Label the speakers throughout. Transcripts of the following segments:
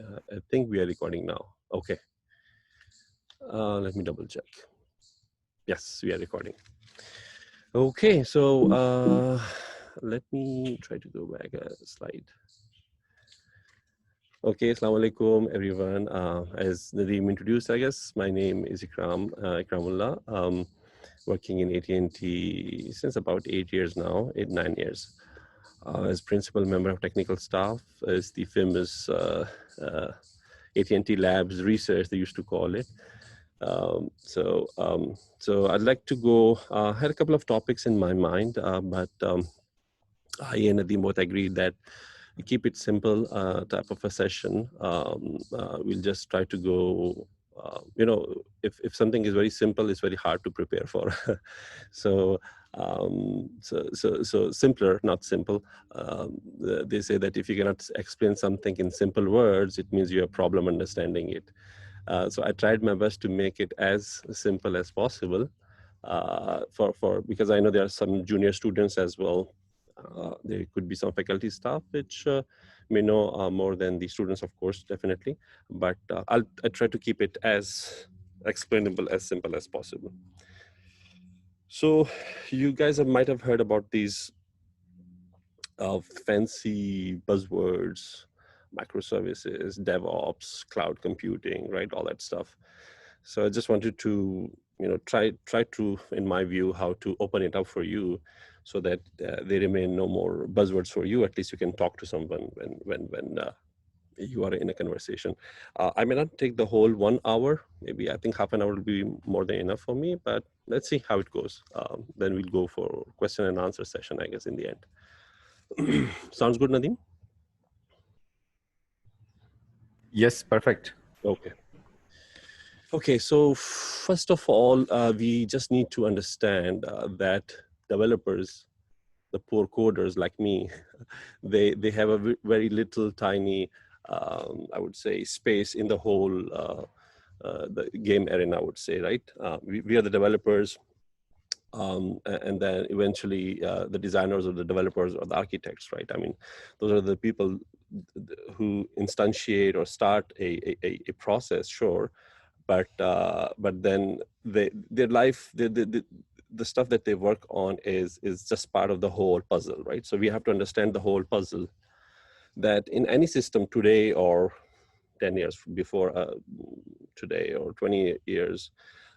Speaker 1: I think we are recording now. Okay. Let me double check. Yes, we are recording. Okay, so let me try to go back a slide. Okay, Assalamu alaikum, everyone. As Nadeem introduced, I guess, my name is Ikramullah, working in AT&T since about 8 years now, 9 years. As principal member of technical staff, as the famous AT&T Labs research, they used to call it. So I'd like to go, I had a couple of topics in my mind, but I and Nadeem both agreed that we keep it simple type of a session. We'll just try to go, if something is very simple, it's very hard to prepare for. so, so simpler, not simple. They say that if you cannot explain something in simple words, it means you have problem understanding it. So I tried my best to make it as simple as possible because I know there are some junior students as well. There could be some faculty staff which may know more than the students, of course, definitely. But I'll try to keep it as explainable, as simple as possible. So you guys might have heard about these fancy buzzwords, microservices, DevOps, cloud computing, right? All that stuff. So I just wanted to, try to, in my view, how to open it up for you, so that they remain no more buzzwords for you. At least you can talk to someone when you are in a conversation. I may not take the whole 1 hour. Maybe I think half an hour will be more than enough for me. But let's see how it goes. Then we'll go for question and answer session, I guess, in the end. Sounds good, Nadeem?
Speaker 2: Yes, perfect.
Speaker 1: Okay. Okay, so first of all, we just need to understand that developers, the poor coders like me, they have a very little tiny, I would say, space in the whole the game arena, I would say, right? We are the developers, and then eventually the designers or the developers or the architects, right? I mean, those are the people who instantiate or start a process, sure, but then their life, the stuff that they work on is just part of the whole puzzle, right? So we have to understand the whole puzzle, that in any system today or 10 years before today, or 20 years,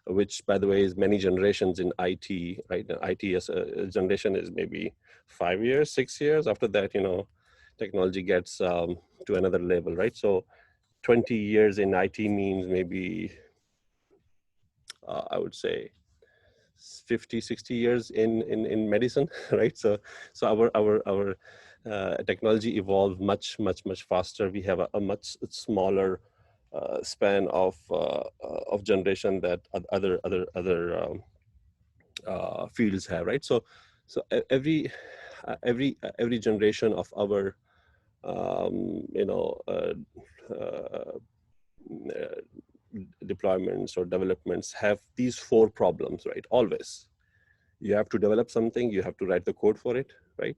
Speaker 1: which by the way is many generations in IT, right? IT as a generation is maybe 5 years, 6 years. After that, technology gets to another level, right? So 20 years in IT means maybe I would say 50, 60 years in medicine, right? So our technology evolved much faster. We have a much smaller span of generation that other fields have, right? So every generation of our uh, deployments or developments have these 4 problems, right? Always. You have to develop something, you have to write the code for it, right?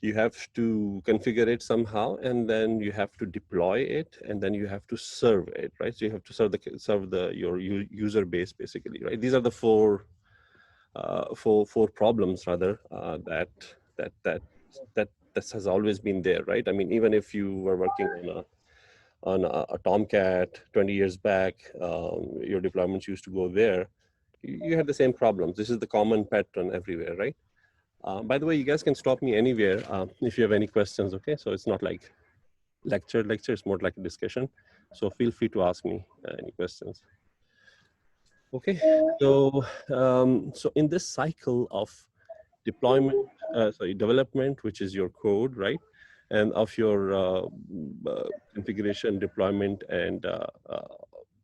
Speaker 1: You have to configure it somehow, and then you have to deploy it, and then you have to serve it, right? So you have to serve your user base, basically, right? These are the four problems, rather, that has always been there, right? I mean, even if you were working on a Tomcat 20 years back, your deployments used to go there, you had the same problems. This is the common pattern everywhere, right? By the way, you guys can stop me anywhere if you have any questions, okay? So it's not like lecture, it's more like a discussion. So feel free to ask me any questions. Okay, so so in this cycle of development, which is your code, right? And of your configuration, deployment, and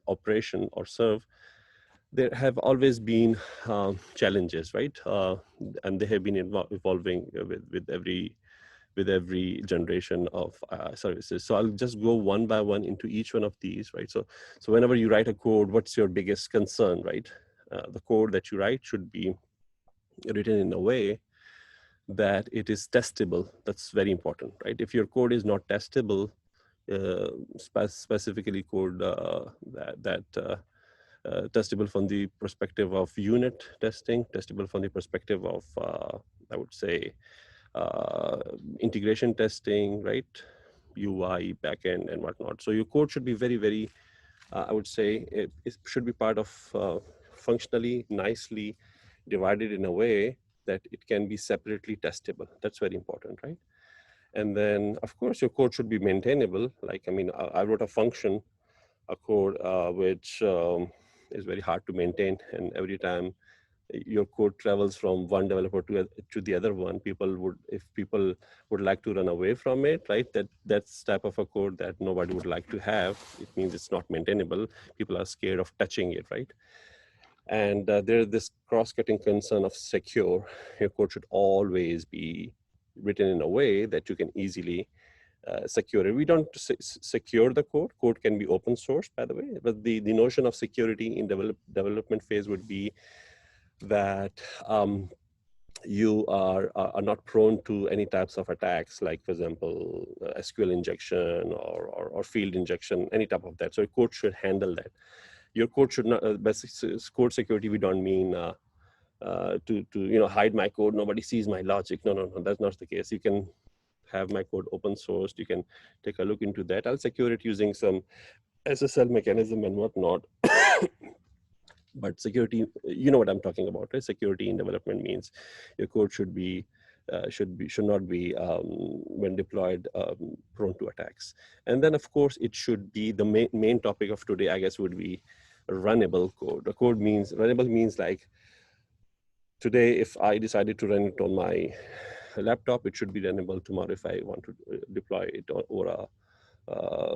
Speaker 1: operation or serve, there have always been challenges, right? And they have been evolving with every generation of services. So I'll just go one by one into each one of these, right? So whenever you write a code, what's your biggest concern, right? The code that you write should be written in a way that it is testable. That's very important, right? If your code is not testable, specifically code that testable from the perspective of unit testing, testable from the perspective of, I would say, integration testing, right? UI, backend, and whatnot. So your code should be very, very, I would say, it should be part of functionally, nicely divided in a way that it can be separately testable. That's very important, right? And then, of course, your code should be maintainable. Like, I mean, I wrote a function, a code which is very hard to maintain, and every time your code travels from one developer to the other one, if people would like to run away from it, right? That's type of a code that nobody would like to have. It means it's not maintainable. People are scared of touching it, right? And there's this cross-cutting concern of secure. Your code should always be written in a way that you can easily secure it. We don't secure the code. Code can be open source, by the way, but the notion of security in development phase would be that you are not prone to any types of attacks, like, for example, SQL injection or field injection, any type of that. So your code should handle that. Your code should not, basic code security, we don't mean to hide my code, nobody sees my logic. No, that's not the case. You can have my code open sourced. You can take a look into that. I'll secure it using some SSL mechanism and whatnot. But security, you know what I'm talking about, right? Security in development means your code should not be when deployed prone to attacks. And then, of course, it should be the main topic of today, I guess, would be runnable code. The code means runnable means like today, if I decided to run it on my laptop, it should be runnable tomorrow if I want to deploy it or a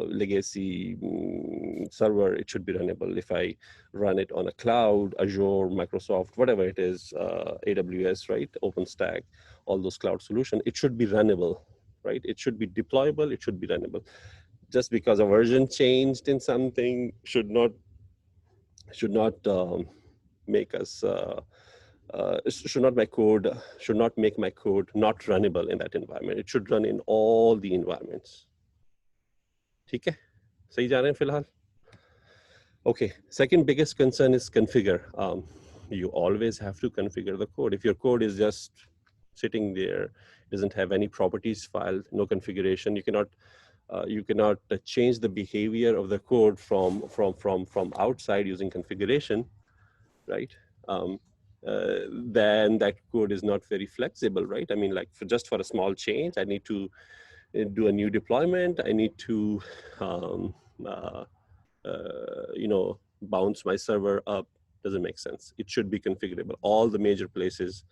Speaker 1: legacy server, it should be runnable. If I run it on a cloud, Azure, Microsoft, whatever it is, AWS, right, OpenStack, all those cloud solutions, it should be runnable, right? It should be deployable, it should be runnable. Just because a version changed in something should not make us should not make my code not runnable in that environment. It should run in all the environments. ठीक है, सही जा रहे हैं फिलहाल? Okay, second biggest concern is configure. You always have to configure the code. If your code is just sitting there, doesn't have any properties filed, no configuration, you cannot change the behavior of the code from outside using configuration, right? Then that code is not very flexible, right? I mean, like just for a small change, I need to do a new deployment. I need to, bounce my server up. Doesn't make sense. It should be configurable. All the major places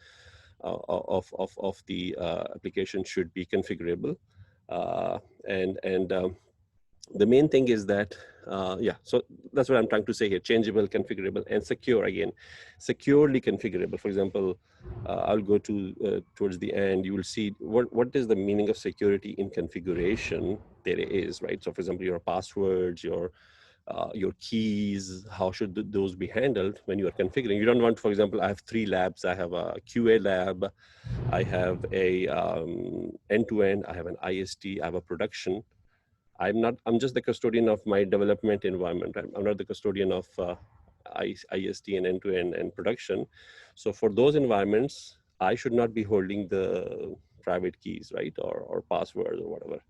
Speaker 1: of the application should be configurable. The main thing is that, so that's what I'm trying to say here: changeable, configurable, and secure. Again, securely configurable. For example, I'll go to towards the end. You will see what is the meaning of security in configuration. There is, right? So, for example, your passwords, your keys, how should those be handled when you are configuring? You don't want, for example, I have 3 labs. I have a QA lab, I have a end-to-end, I have an IST, I have a production. I'm just the custodian of my development environment. I'm not the custodian of IST and end-to-end and production. So for those environments, I should not be holding the private keys, right? Or passwords or whatever.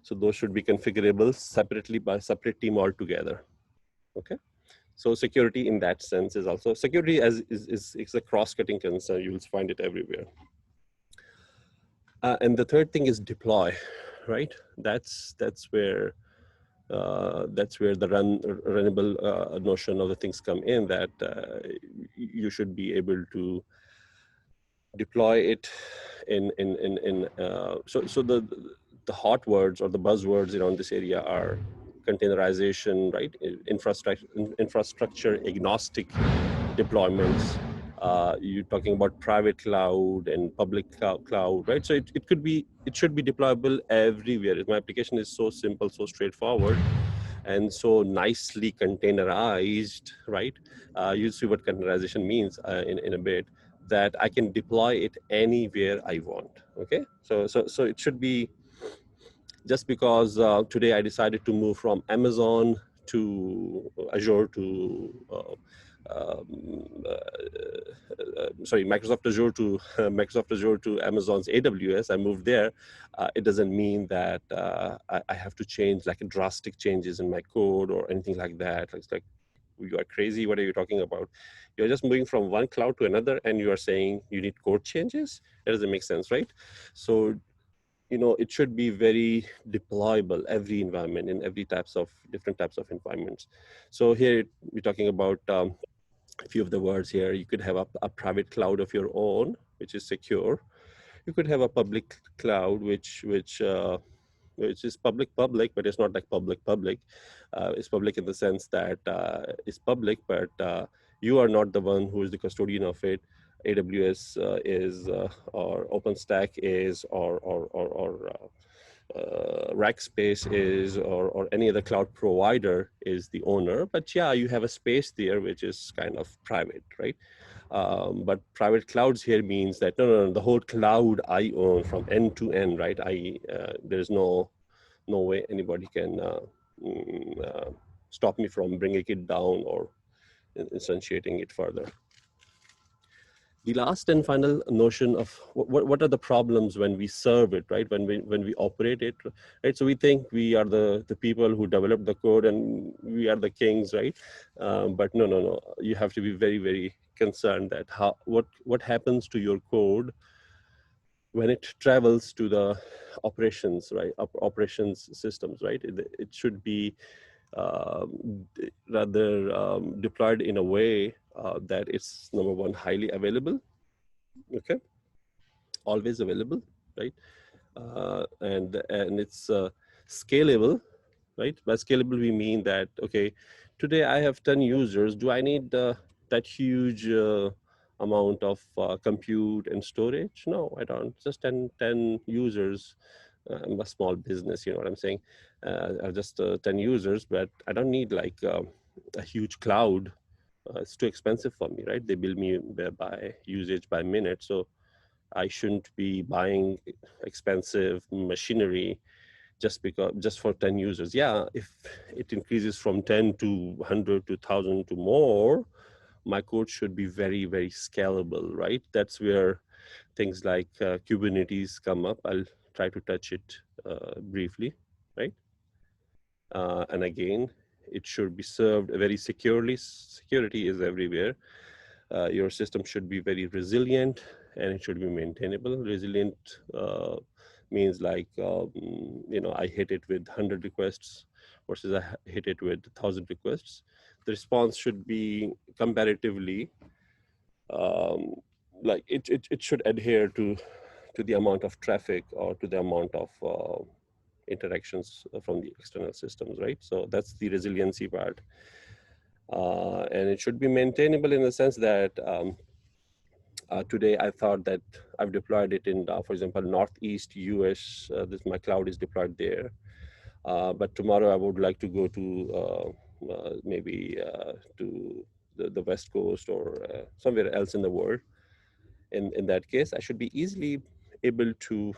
Speaker 1: So those should be configurable separately by separate team altogether. Okay. So security in that sense is also, security is a cross-cutting concern. You will find it everywhere. And the third thing is deploy, right? That's where the runnable notion of the things come in, that you should be able to deploy it so the hot words or the buzzwords around this area are containerization, right? Infrastructure agnostic deployments. You're talking about private cloud and public cloud, right? So it should be deployable everywhere. My application is so simple, so straightforward, and so nicely containerized, right? You'll see what containerization means in a bit, that I can deploy it anywhere I want. Okay, so it should be just because today I decided to move from Amazon to Azure to Microsoft Azure to Microsoft Azure to Amazon's AWS. I moved there. It doesn't mean that I have to change like drastic changes in my code or anything like that. It's like, you are crazy. What are you talking about? You're just moving from one cloud to another, and you are saying you need code changes. That doesn't make sense, right? So it should be very deployable, every environment in every different types of environments. So here we're talking about a few of the words here. You could have a private cloud of your own, which is secure. You could have a public cloud, which is public, but it's not like public. It's public in the sense that it's public, but you are not the one who is the custodian of it. AWS is, or OpenStack is, or Rackspace is, or any other cloud provider is the owner. But yeah, you have a space there which is kind of private, right? But private clouds here means that no, the whole cloud I own from end to end, right? There's no way anybody can stop me from bringing it down or instantiating it further. The last and final notion of what are the problems when we serve it, right? When we operate it, right? So we think we are the people who develop the code and we are the kings, right? But no. You have to be very, very concerned that what happens to your code when it travels to the operations, right? Operations systems, right? It should be rather deployed in a way that it's, number one, highly available, okay, always available, right? And it's scalable, right? By scalable we mean that, okay, today I have 10 users. Do I need that huge amount of compute and storage? No, I don't. Just 10 users. I'm a small business, you know what I'm saying? Just 10 users, but I don't need like a huge cloud. It's too expensive for me, right? They bill me by usage by minute. So I shouldn't be buying expensive machinery just for 10 users. Yeah, if it increases from 10 to 100 to 1,000 to more, my code should be very, very scalable, right? That's where things like Kubernetes come up. I'll try to touch it briefly, right? And again, it should be served very securely. Security is everywhere. Your system should be very resilient and it should be maintainable. Resilient means like, I hit it with 100 requests versus I hit it with 1,000 requests. The response should be comparatively, like it should adhere to the amount of traffic or to the amount of interactions from the external systems, right? So that's the resiliency part. And it should be maintainable in the sense that today I thought that I've deployed it in, for example, Northeast US. My cloud is deployed there. But tomorrow I would like to go to maybe to the West Coast or somewhere else in the world. In that case, I should be easily able to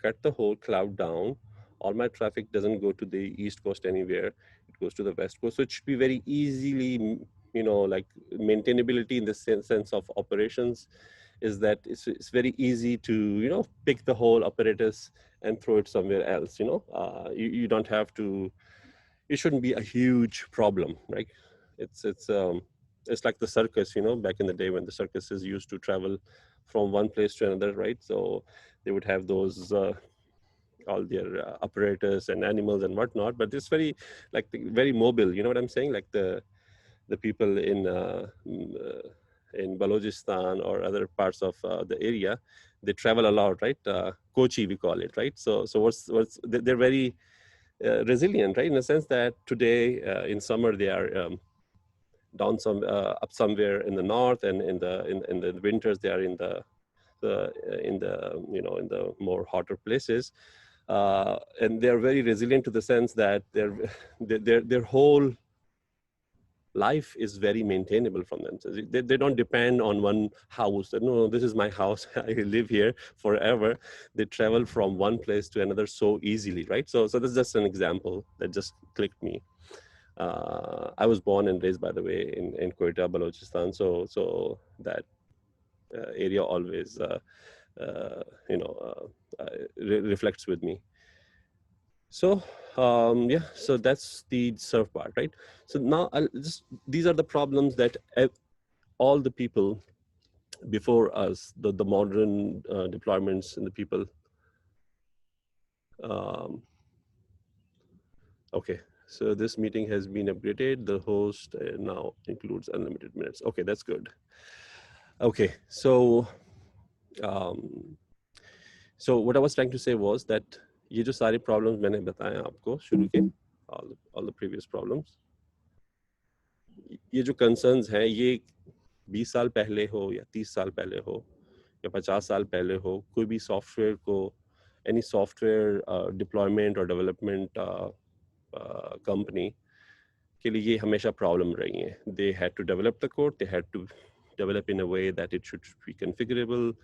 Speaker 1: cut the whole cloud down. All my traffic doesn't go to the East Coast anywhere. It goes to the West Coast. So it should be very easily, like maintainability in the sense of operations is that it's very easy to, pick the whole apparatus and throw it somewhere else, you don't have to, it shouldn't be a huge problem, right? It's like the circus, back in the day when the circuses used to travel from one place to another, right? So they would have those all their apparatus and animals and whatnot, but it's very very mobile. You know what I'm saying? Like the people in Balochistan or other parts of the area, they travel a lot, right? Kochi, we call it, right? So they're very resilient, right? In the sense that today in summer they are down up somewhere in the north, and in the winters they are in the in the more hotter places, and they're very resilient to the sense that their whole life is very maintainable from them. So they don't depend on one house. No, this is my house. I live here forever. They travel from one place to another so easily, right? So that's just an example that just clicked me. I was born and raised, by the way, in Quetta, Balochistan. So that area always, reflects with me. So yeah, so that's the serve part, right? So now these are the problems that all the people before us, the modern deployments and the people. Okay, so this meeting has been upgraded. The host now includes unlimited minutes. Okay, that's good. Okay, so what I was trying to say was that ये जो सारे problems मैंने बताए आपको शुरू के all the previous problems, ये जो concerns हैं ये 20 साल पहले हो या 30 साल पहले हो या 50 साल पहले हो, कोई भी सॉफ्टवेयर को any software deployment or development company के लिए ये हमेशा problem रही है. They had to develop the code, they had to develop in a way that it should be configurable,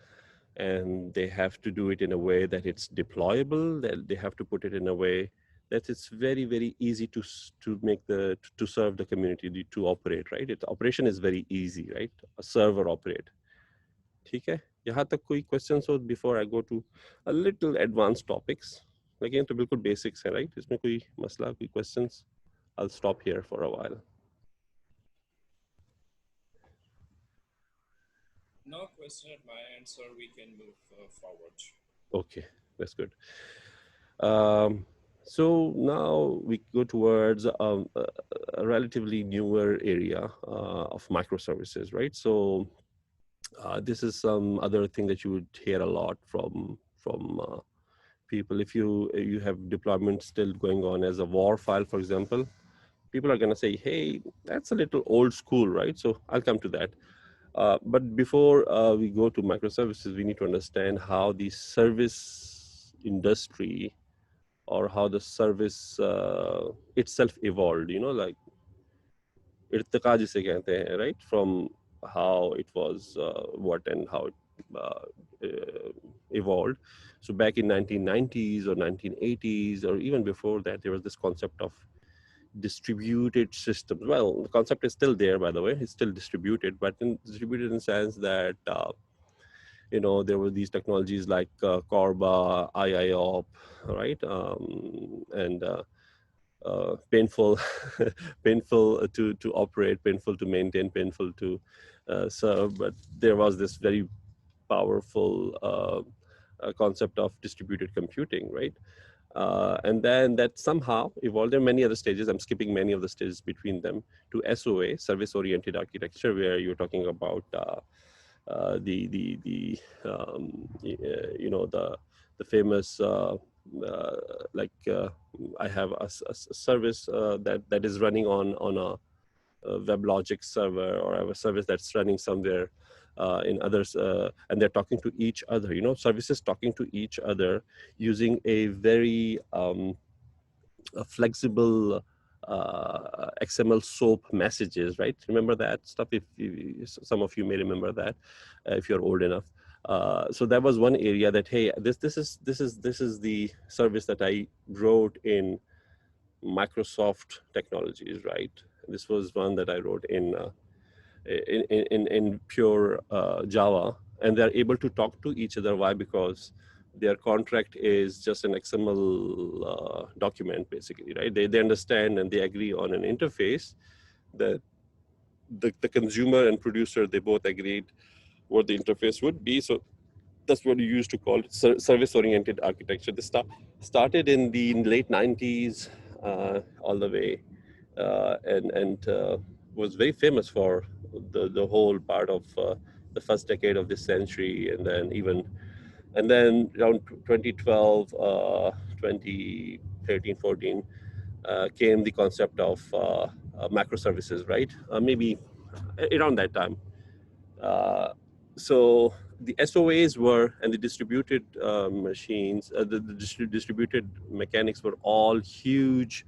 Speaker 1: and they have to do it in a way that it's deployable, that they have to put it in a way that it's very, very easy to serve the community, to operate, right? Operation is very easy, right? A server operate. ठीक है, यहाँ तक कोई questions हो before I go to a little advanced topics? Again, तो बिल्कुल basics है, right? इसमें कोई मसला, कोई questions? I'll stop here for a while.
Speaker 3: No question at my end, sir. We can move forward.
Speaker 1: Okay, that's good. So now we go towards a relatively newer area of microservices, right? So this is some other thing that you would hear a lot from people. If you have deployment still going on as a WAR file, for example, people are going to say, hey, that's a little old school, right? So I'll come to that. But before we go to microservices, we need to understand how the service industry or how the service itself evolved, like irtiqa jise kehte hain, right? From how it was, what and how it evolved. So back in 1990s or 1980s, or even before that, there was this concept of distributed systems. Well, the concept is still there, by the way. It's still distributed, but distributed in the sense that there were these technologies like Corba, IIOP, right? And painful, painful to operate, painful to maintain, painful to serve. But there was this very powerful concept of distributed computing, right? And then that somehow evolved. There are many other stages. I'm skipping many of the stages between them to SOA, service-oriented architecture, where you're talking about the famous I have a service that is running on a WebLogic server, or I have a service that's running somewhere in others, and they're talking to each other, services talking to each other using a very a flexible XML SOAP messages, right? Remember that stuff? If some of you may remember that, if you're old enough. So that was one area that, hey, this is the service that I wrote in Microsoft technologies, right? This was one that I wrote in pure Java, and they're able to talk to each other. Why? Because their contract is just an XML document, basically, right? They understand and they agree on an interface that the consumer and producer, they both agreed what the interface would be. So that's what you used to call it, service-oriented architecture. This started in the late 90s all the way, and was very famous for the whole part of the first decade of this century, and then around 2012, 2013, 14, came the concept of microservices, right? Maybe around that time. So the SOAs were, and the distributed machines, the distributed mechanics were all huge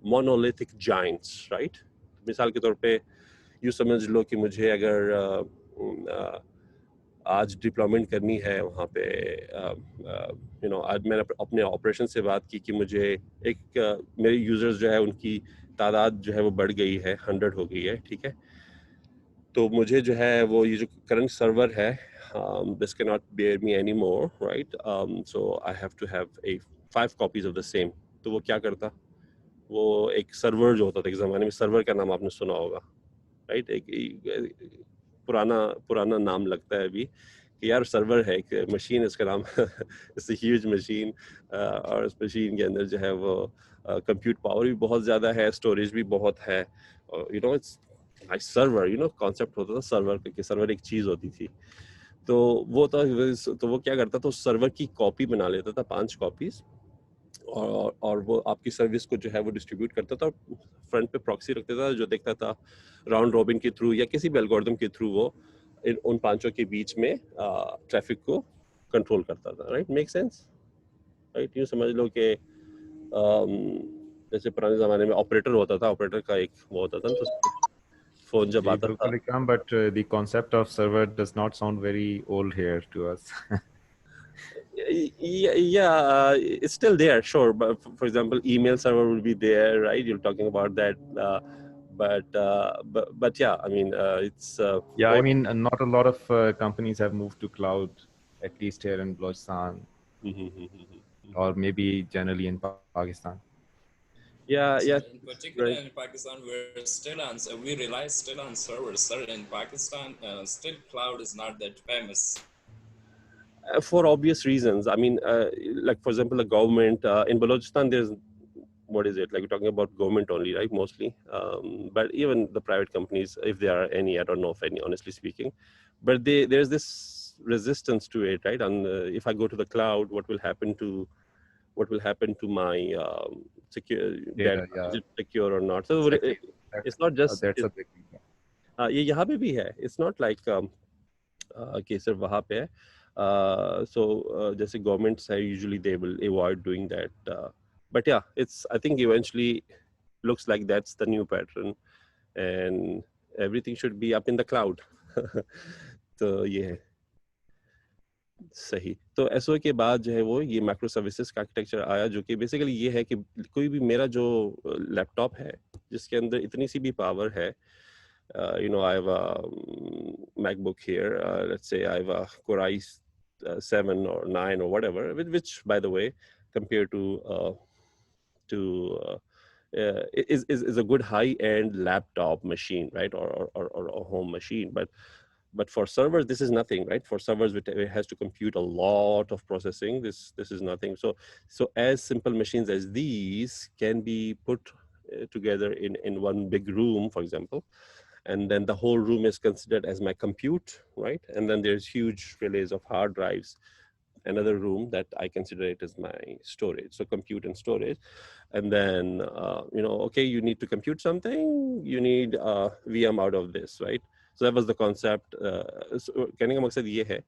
Speaker 1: monolithic giants, right? मिसाल के तौर पे यूँ समझ लो कि मुझे अगर आज डिप्लॉयमेंट करनी है वहाँ पे, आज मैंने अपने ऑपरेशन से बात की कि मुझे मेरे यूज़र्स जो है उनकी तादाद जो है वो बढ़ गई है, 100 हो गई है, ठीक है। तो मुझे जो है वो ये जो करंट सर्वर है, this cannot bear me anymore, right? So I have to have 5 copies of the same. तो वो क्या करता, वो एक सर्वर जो होता था, एक ज़माने में सर्वर का नाम आपने सुना होगा, राइट? पुराना पुराना नाम लगता है अभी कि यार सर्वर है, एक मशीन, इसका नाम इट्स ह्यूज मशीन, और उस मशीन के अंदर जो है वो कंप्यूट पावर भी बहुत ज़्यादा है, स्टोरेज भी बहुत है, इट्स लाइक सर्वर, कॉन्सेप्ट होता था सर्वर कि सर्वर एक चीज़ होती थी। तो वो क्या करता था, उस सर्वर की कॉपी बना लेता था, 5 कॉपीज, और वो आपकी सर्विस को जो है वो डिस्ट्रीब्यूट करता था, फ्रंट पे प्रॉक्सी रखता था जो देखता था राउंड रॉबिन के थ्रू या किसी भी एल्गोरिथम के थ्रू वो उन पांचों के बीच में ट्रैफिक को कंट्रोल करता था, राइट? Make sense, right? यूँ समझ लो कि जैसे पुराने ज़माने में ऑपरेटर होता था, ऑपरेटर का एक वो होता था ना, तो फ़ोन जब
Speaker 2: जी
Speaker 1: आता था,
Speaker 2: बिल्कुल इकराम, but the concept of server does not sound very old here to us.
Speaker 1: yeah, it's still there, sure. But for example, email server will be there, right? You're talking about that, but yeah, I mean, it's
Speaker 2: Yeah, I
Speaker 1: or,
Speaker 2: mean, not a lot of companies have moved to cloud, at least here in Balochistan, or maybe generally in Pakistan.
Speaker 1: yeah,
Speaker 3: So
Speaker 1: yeah,
Speaker 3: in particular
Speaker 1: right.
Speaker 3: in Pakistan, we rely still on servers. Sir, in Pakistan, still cloud is not that famous.
Speaker 1: For obvious reasons. I mean, like for example, the government in Balochistan, there's what is it like? We're talking about government only, right? Mostly, but even the private companies, if there are any, I don't know if any, honestly speaking, but there's this resistance to it, right? And if I go to the cloud, what will happen to my secure data?
Speaker 2: Data, yeah,
Speaker 1: Is it secure or not? So
Speaker 2: exactly.
Speaker 1: it's not just
Speaker 2: That's a big thing.
Speaker 1: ये यहाँ पे भी है. It's not like कि सिर्फ वहाँ पे है. So जैसे governments है, usually they will avoid doing that. But yeah, I think eventually looks like that's the new pattern, and everything should be up in the cloud. तो ये है सही. तो एसओ के बाद जो है वो ये माइक्रो सर्विसेज का आर्किटेक्चर आया, जो कि बेसिकली ये है कि कोई भी मेरा जो लैपटॉप है जिसके अंदर इतनी सी भी पावर है, I have a MacBook here. Let's say I have a Core i7 or 9 or whatever, which by the way, compared to is a good high-end laptop machine, right? Or a home machine, but for servers this is nothing, right? For servers it has to compute a lot of processing. This is nothing. So as simple machines as these can be put together in one big room, for example, and then the whole room is considered as my compute, right? And then there's huge relays of hard drives, another room that I consider it as my storage. So compute and storage. And then okay, you need to compute something, you need VM out of this, right? So that was the concept. So कहने का मकसद ये है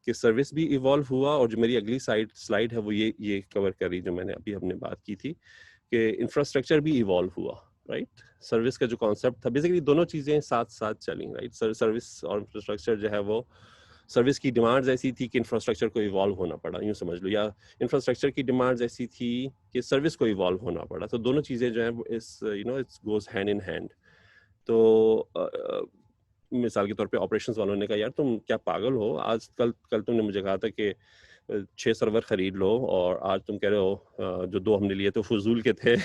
Speaker 1: कि service भी evolve हुआ, और जो मेरी अगली स्लाइड है वो ये कवर कर रही, जो मैंने अभी हमने बात की थी कि इंफ्रास्ट्रक्चर भी इवॉल्व हुआ, राइट? सर्विस का जो कॉन्सेप्ट था, बेसिकली दोनों चीजें साथ साथ चली, राइट? सर्विस और इंफ्रास्ट्रक्चर जो है वो, सर्विस की डिमांड्स ऐसी थी कि इंफ्रास्ट्रक्चर को इवॉल्व होना पड़ा, यूँ समझ लो, या इंफ्रास्ट्रक्चर की डिमांड्स ऐसी थी कि सर्विस को इवॉल्व होना पड़ा. तो दोनों चीज़ें जो है it's goes hand in hand. तो मिसाल के तौर पे ऑपरेशंस वालों ने कहा, यार तुम क्या पागल हो, आज कल तुमने मुझे कहा था कि 6 सर्वर खरीद लो, और आज तुम कह रहे हो जो 2 हमने लिए तो फजूल के थे.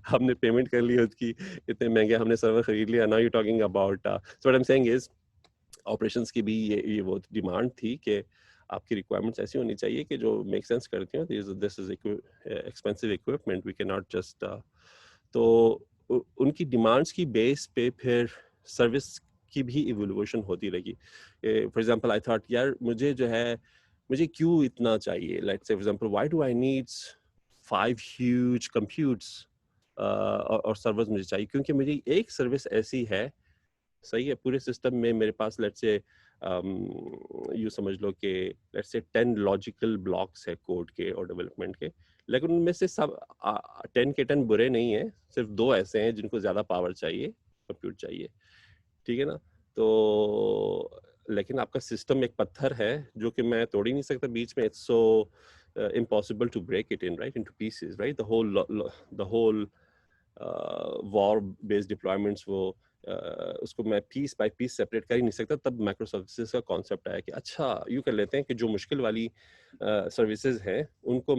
Speaker 1: हमने पेमेंट कर ली उसकी, इतने महंगे हमने सर्वर खरीद लिया. Now you talking about, so what I am saying is operations की भी ये वो डिमांड थी कि आपकी रिक्वायरमेंट्स ऐसी होनी चाहिए कि जो मेक सेंस करती हो. This is expensive equipment, we can not just. तो उनकी डिमांड्स की बेस पे फिर सर्विस की भी इवोल्यूशन होती रही. फॉर एग्जांपल आई थॉट, यार मुझे क्यों इतना चाहिए. Let's say for example, why do I needs 5 huge computes और सर्वर्स मुझे चाहिए, क्योंकि मेरी एक सर्विस ऐसी है, सही है, पूरे सिस्टम में मेरे पास लेट्स से यू समझ लो कि लेट्स से 10 लॉजिकल ब्लॉक्स है कोड के और डेवलपमेंट के, लेकिन उनमें से सब 10 के 10 बुरे नहीं है, सिर्फ 2 ऐसे हैं जिनको ज्यादा पावर चाहिए, कंप्यूट चाहिए, ठीक है ना। तो लेकिन आपका सिस्टम एक पत्थर है जो कि मैं तोड़ ही नहीं सकता बीच में, it's so impossible to break it in, right, into pieces, right, the whole war based deployments वो उसको मैं पीस बाय पीस सेपरेट कर ही नहीं सकता। तब माइक्रो सर्विसेज का कॉन्सेप्ट आया कि अच्छा यूँ कर लेते हैं कि जो मुश्किल वाली सर्विसेज हैं उनको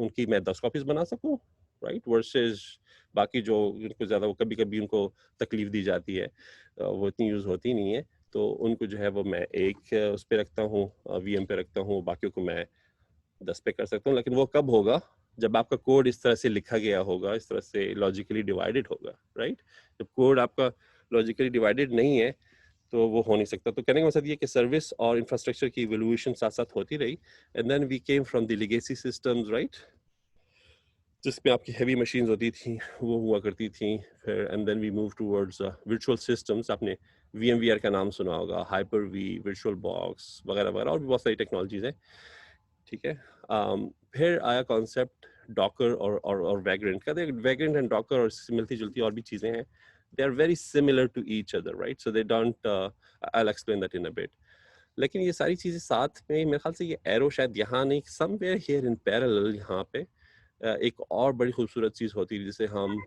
Speaker 1: उनकी मैं 10 कॉपीज बना सकूं, राइट, वर्सेस बाकी जो उनको ज़्यादा वो कभी कभी उनको तकलीफ दी जाती है, वो इतनी यूज़ होती नहीं है, तो उनको जो है वो मैं एक उस पर रखता हूँ, VM पे रखता हूँ, बाकियों को मैं 10 पे कर सकता हूँ। लेकिन वो कब होगा? जब आपका कोड इस तरह से लिखा गया होगा, इस तरह से लॉजिकली डिवाइडेड होगा, राइट। जब कोड आपका लॉजिकली डिवाइडेड नहीं है तो वो हो नहीं सकता। तो कहने का मतलब ये कि सर्विस और इंफ्रास्ट्रक्चर की इवोल्यूशन साथ साथ होती रही, and then we came from the legacy systems, right, जिसमें आपकी हैवी मशीन्स होती थी, वो हुआ करती थी फिर, and then we move towards virtual systems. आपने VMware का नाम सुना होगा, Hyper-V, वर्चुअल बॉक्स वगैरह वगैरह, और भी बहुत सारी टेक्नोलॉजीज हैं, ठीक है। फिर आया कॉन्सेप्ट डॉकर और वैग्रेंट का। वैग्रेंट एंड डॉकर और मिलती जुलती और भी चीज़ें हैं, they are very similar to each other, right, so they don't, I will explain that in a bit. लेकिन ये सारी चीज़ें साथ में, मेरे ख्याल से ये एरो शायद यहाँ नहीं, समवेयर हियर इन पैरेलल यहाँ पे एक और बड़ी खूबसूरत चीज़ होती है जिसे हम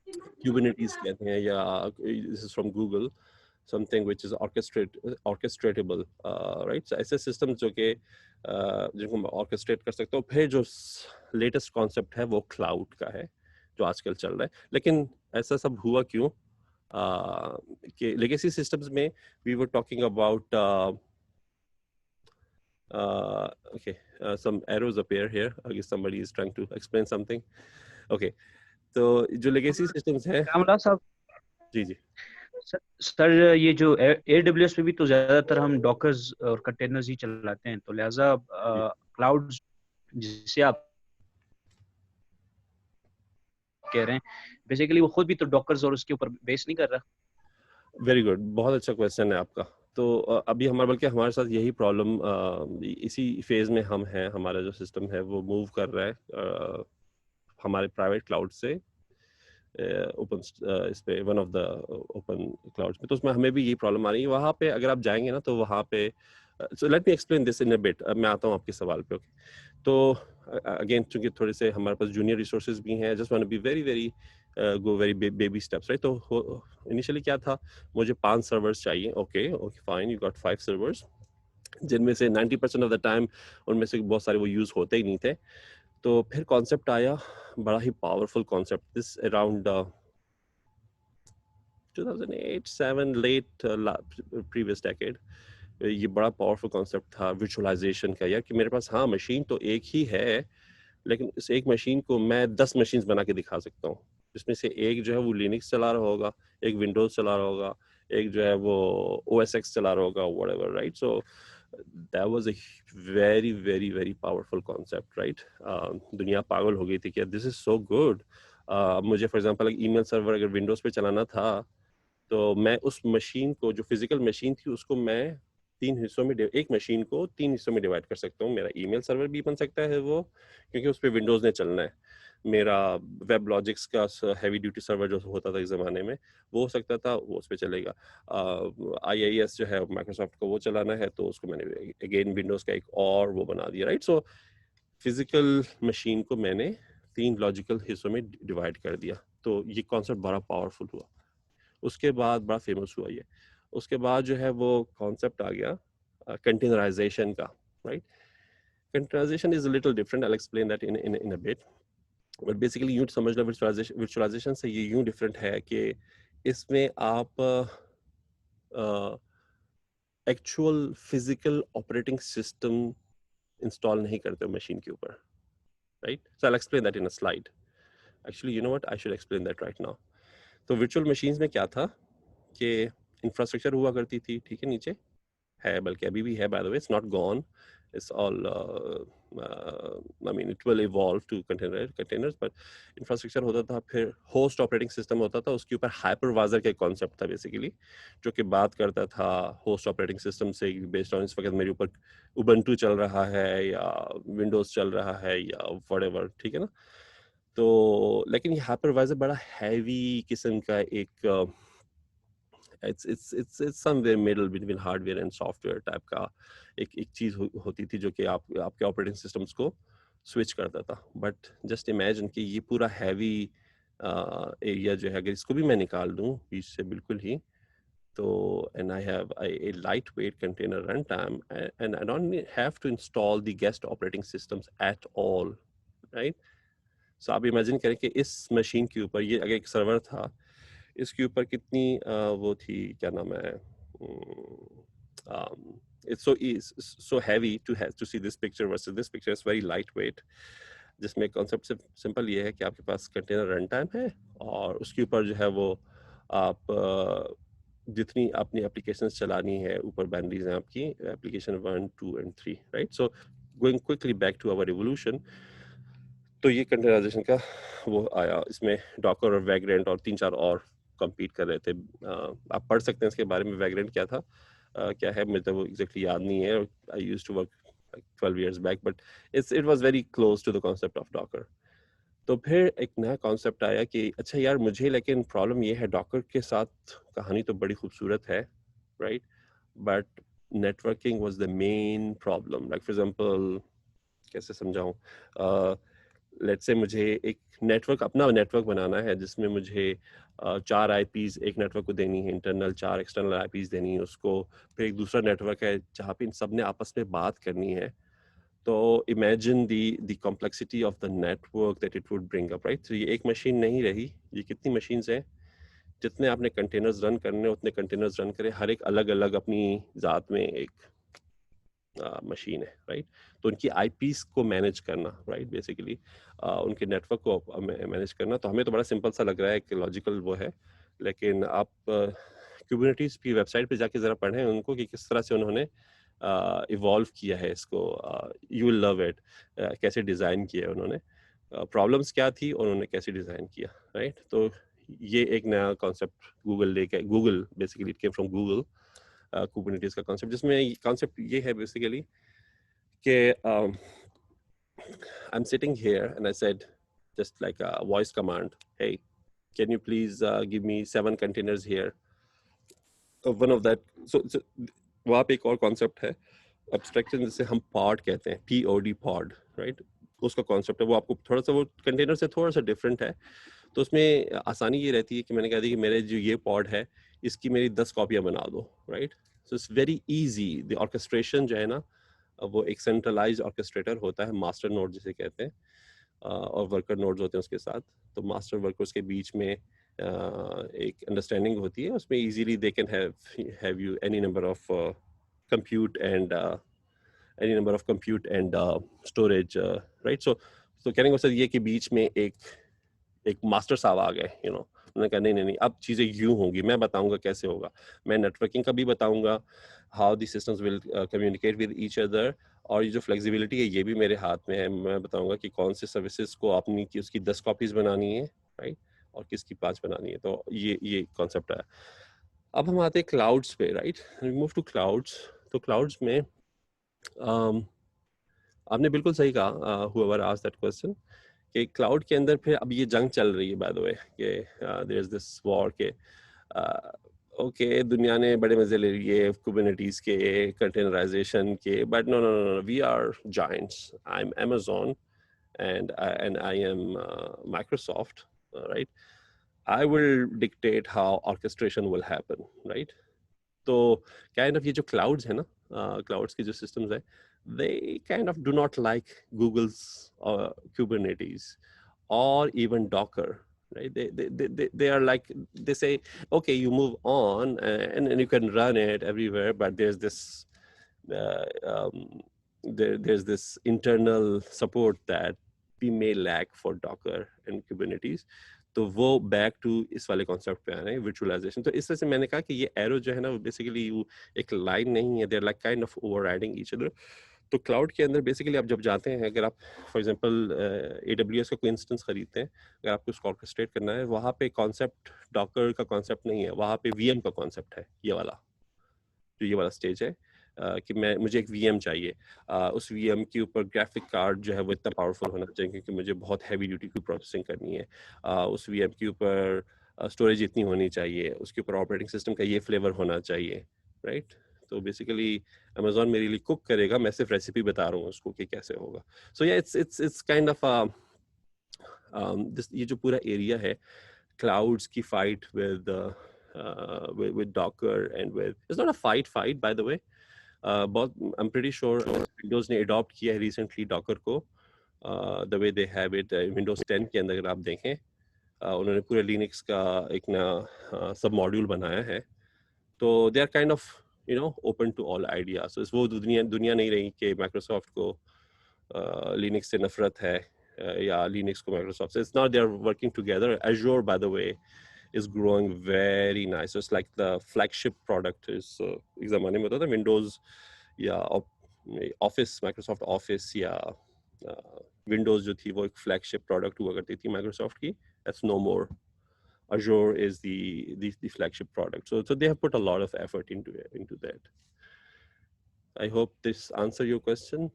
Speaker 1: क्यूबरनेटीज कहते हैं, या this is from Google, something which is orchestratable, right, so ऐसे systems जो कि जिनको मैं orchestrate कर सकता हूँ। फिर जो latest concept है वो cloud का है जो आजकल चल रहा है। लेकिन ऐसा सब हुआ क्यों कि legacy systems में we were talking about okay, some arrows appear here, I guess somebody is trying to explain something, okay, तो जो legacy systems है,
Speaker 4: कामला साहब,
Speaker 1: जी जी
Speaker 4: सर ये जो AWS पे भी तो ज्यादातर हम डॉकर्स और कंटेनर्स ही चलाते हैं, तो लिहाजा क्लाउड जिसे आप कह रहे हैं बेसिकली वो खुद भी तो डॉकर्स और उसके ऊपर बेस नहीं कर रहा।
Speaker 1: वेरी गुड, बहुत अच्छा क्वेश्चन है आपका। तो अभी बल्कि हमारे साथ यही प्रॉब्लम, इसी फेज में हम हैं। हमारा जो सिस्टम है वो मूव कर रहा है हमारे प्राइवेट क्लाउड से ओपन इस पे, one of the open clouds में। तो उसमें हमें भी यही प्रॉब्लम आ रही है। वहाँ पे अगर आप जाएंगे ना तो वहाँ पे, so let me explain this in a bit. मैं आता हूँ आपके सवाल पे, ओके। तो अगेन चूंकि थोड़े से हमारे पास जूनियर रिसोर्सेज भी हैं, just want to be very very go very baby steps, right. तो इनिशियली क्या था, मुझे 5 सर्वर्स चाहिए, okay okay fine, you got 5 servers, जिनमें से 90% ऑफ द टाइम उनमें से बहुत सारे वो यूज होते ही नहीं थे। तो फिर कॉन्सेप्ट आया, बड़ा ही powerful concept, this around 2008-7 late previous decade. ये बड़ा पावरफुल कॉन्सेप्ट था विजुअलाइजेशन का, यार कि मेरे पास हाँ मशीन तो एक ही है, लेकिन इस एक मशीन को मैं 10 मशीन्स बना के दिखा सकता हूँ, जिसमें से एक जो है वो लिनक्स चला रहा होगा, एक विंडोज चला रहा होगा, एक जो है वो OS X चला रहा होगा, whatever, right. So that was a very very very powerful concept, right. दुनिया पागल हो गई थी कि this is so good। मुझे फॉर एग्जांपल ईमेल सर्वर अगर विंडोज पे चलाना था तो मैं उस मशीन को, जो फिजिकल मशीन थी, उसको मैं 3 हिस्सों में, एक मशीन को 3 हिस्सों में डिवाइड कर सकता हूँ। मेरा ईमेल सर्वर भी बन सकता है वो, क्योंकि उस पर विंडोज ने चलना है। मेरा वेब लॉजिक्स का हैवी ड्यूटी सर्वर जो होता था इस ज़माने में, वो हो सकता था, वो उस पर चलेगा। IIS जो है माइक्रोसॉफ्ट को, वो चलाना है तो उसको मैंने अगेन विंडोज़ का एक और वो बना दिया, राइट। सो फिजिकल मशीन को मैंने 3 लॉजिकल हिस्सों में डिवाइड कर दिया। तो ये कॉन्सेप्ट बड़ा पावरफुल हुआ, उसके बाद बड़ा फेमस हुआ ये। उसके बाद जो है वो कॉन्सेप्ट आ गया कंटेनराइजेशन का, right. Containerization is a little different, I will explain that in a bit, but basically यूं समझ लो, वर्चुअलाइजेशन से ये यूं डिफरेंट है कि इसमें आप actual physical operating system install नहीं करते हो मशीन के ऊपर, right. So I will explain that in a slide. Actually you know what, I should explain that right now. तो वर्चुअल मशीन्स में क्या था कि इंफ्रास्ट्रक्चर हुआ करती थी, ठीक है, नीचे है, बल्कि अभी भी है, by the way, it's not gone, it's all, I mean it will evolve to containers, but infrastructure होता था। फिर होस्ट ऑपरेटिंग सिस्टम होता था, उसके ऊपर हाइपरवाइजर का कॉन्सेप्ट था बेसिकली, जो कि बात करता था होस्ट ऑपरेटिंग सिस्टम से, बेस्ड ऑन इस वक्त मेरे ऊपर उबंटू चल रहा है या विंडोज चल रहा है या व्हाटएवर, ठीक है ना। तो लेकिन ये हाइपरवाइजर बड़ा हैवी किस्म का एक it's somewhere middle between hardware and software type का एक चीज होती थी जो कि आपके ऑपरेटिंग सिस्टम्स को स्विच करता था. बट जस्ट इमेजिन कि ये पूरा हैवी एरिया जो है अगर इसको भी मैं निकाल दूं बीच से बिल्कुल ही, तो and I have a lightweight container runtime and I don't have to install the guest operating systems at all, right? So आप इमेजिन करें कि इस मशीन के ऊपर ये अगर एक सर्वर था, इसके ऊपर कितनी वो थी, क्या नाम है, it's so heavy to see this picture versus this picture. It's very lightweight. जिसमें कॉन्सेप्ट सिंपल ये है कि आपके पास कंटेनर रन टाइम है और उसके ऊपर जो है वो आप जितनी अपनी एप्लीकेशंस चलानी है ऊपर बाइनरीज हैं आपकी application 1, 2 and 3, right. So going quickly back to our revolution, तो ये कंटेनराइजेशन का वो आया, इसमें डॉकर और वैग्रेंट और 3-4 और compete कर रहे थे. आप पढ़ सकते हैं इसके बारे में, वैग्रेंट क्या था, क्या है, मुझे तो वो एग्जैक्टली याद नहीं है. I used to work like 12 years back, but it was very close to the concept of Docker. तो फिर एक नया कॉन्सेप्ट आया कि अच्छा यार मुझे, लेकिन प्रॉब्लम ये है डॉकर के साथ कहानी तो बड़ी खूबसूरत है, right, but networking was the main problem. Like for example कैसे समझाऊं, लेट्स से मुझे एक नेटवर्क, अपना नेटवर्क बनाना है जिसमें मुझे 4 आईपीज एक नेटवर्क को देनी है, इंटरनल 4 एक्सटर्नल आईपीज देनी है उसको, फिर एक दूसरा नेटवर्क है जहाँ पे इन सब ने आपस में बात करनी है. तो imagine the complexity of the network that it would bring up, right. तो ये एक मशीन नहीं रही, ये कितनी मशीन्स हैं, जितने आपने कंटेनर्स रन करने उतने कंटेनर्स रन करें, हर एक अलग अलग अपनी ज़ात में एक मशीन है, राइट. तो उनकी आईपीस को मैनेज करना, राइट, बेसिकली उनके नेटवर्क को मैनेज करना, तो हमें तो बड़ा सिंपल सा लग रहा है कि लॉजिकल वो है, लेकिन आप कुबरनेटिस की वेबसाइट पे जाके ज़रा पढ़ें उनको कि किस तरह से उन्होंने इवॉल्व किया है इसको. यू विल लव इट, कैसे डिज़ाइन किया है उन्होंने, प्रॉब्लम्स क्या थी और उन्होंने कैसे डिज़ाइन किया, राइट. तो ये एक नया कॉन्सेप्ट गूगल लेके, Google basically it came from Google, Kubernetes का कॉन्सेप्ट, जिसमें कॉन्सेप्ट ये है बेसिकली कि I'm sitting here and I said just like a voice command, hey, can you please give me 7 containers here, one of that. So वहाँ पे एक और concept है एब्स्ट्रैक्शन, जिसे हम पॉड कहते हैं, POD पॉड, राइट. उसका कॉन्सेप्ट है वो आपको थोड़ा सा, वो कंटेनर से थोड़ा सा डिफरेंट है. तो उसमें आसानी ये रहती है कि मैंने कह दी कि मेरे जो ये पॉड है इसकी मेरी 10 कॉपियाँ बना दो, right. So it's very easy. The orchestration जो है ना, वो एक सेंट्रलाइज ऑर्केस्ट्रेटर होता है, मास्टर नोड जिसे कहते हैं, और वर्कर नोड्स होते हैं उसके साथ. तो मास्टर वर्कर्स के बीच में एक अंडरस्टैंडिंग होती है, उसमें easily they can have you any number of compute and any number of compute and storage, right. So कहने का मतलब ये कि बीच में एक मास्टर साहब आ गए, you know, उन्होंने कहा नहीं, अब चीज़ें यूं होंगी, मैं बताऊंगा कैसे होगा, मैं नेटवर्किंग का भी बताऊंगा, how the systems will communicate with each other, और ये जो फ्लेक्सिबिलिटी है ये भी मेरे हाथ में है. मैं बताऊंगा कि कौन से सर्विसेज को आपने की उसकी 10 कॉपीज बनानी है, राइट, और किसकी 5 बनानी है. तो ये कॉन्सेप्ट है. अब हम आते हैं क्लाउड्स पे, राइट. Move to clouds. तो क्लाउड्स में आपने बिल्कुल सही कहा, whoever asked that question, कि क्लाउड के अंदर फिर अब ये जंग चल रही है, बाय द वे, कि देयर इज दिस वॉर के ओके दुनिया ने बड़े मजे ले लिए कुबरनेटिस के, कंटेनराइजेशन के, but no, we are giants. I am Amazon and I am Microsoft, right. I will dictate how orchestration will happen, right. तो kind of ये जो clouds है ना, clouds के जो systems है, they kind of do not like Google's Kubernetes or even Docker, right. They are like, they say, okay, you move on and you can run it everywhere, but there's this there's this internal support that we may lack for Docker and Kubernetes. तो वो back to इस वाले concept पे आ रहे हैं, visualisation. तो इस तरह से मैंने कहा कि ये एरो जो है ना, बेसिकली एक लाइन नहीं है, they are like kind of overriding each other. तो क्लाउड के अंदर बेसिकली आप जब जाते हैं, अगर आप फॉर एग्जांपल AWS का कोई इंस्टेंस खरीदते हैं, अगर आपको उसको ऑर्केस्ट्रेट करना है, वहाँ पे कॉन्सेप्ट डॉकर का कॉन्सेप्ट नहीं है, वहाँ पे VM का कॉन्सेप्ट है. ये वाला स्टेज है कि मुझे एक VM चाहिए, उस VM के ऊपर ग्राफिक कार्ड जो है वो इतना पावरफुल होना चाहिए क्योंकि मुझे बहुत हैवी ड्यूटी की प्रोसेसिंग करनी है. उस VM के ऊपर स्टोरेज इतनी होनी चाहिए, उसके ऊपर ऑपरेटिंग सिस्टम का ये फ्लेवर होना चाहिए, राइट? तो बेसिकली अमेजोन मेरे लिए कुक करेगा, मैं सिर्फ रेसिपी बता रहा हूँ उसको कि कैसे होगा. सो या इट्स काइंड ऑफ ये जो पूरा एरिया है clouds की fight with Docker and with, it's not a fight by the way. बहुत I'm pretty sure Windows ने adopt किया है recently Docker को, the way they have it Windows 10 के अंदर अगर आप देखें, उन्होंने पूरे Linux का एक ना सब मॉड्यूल बनाया है, तो they are kind of open to all ideas. So वो दुनिया नहीं रही कि Microsoft को Linux से नफरत है या Linux को Microsoft से. It's not, they're working together. Azure by the way is growing very nice. So it's like the flagship product is एक ज़माने में होता था Windows या Office, Microsoft Office या Windows जो थी वो एक flagship product हुआ करती थी Microsoft की. That's no more. Azure is the flagship product. So they have put a lot of effort into that. I hope this answer your question,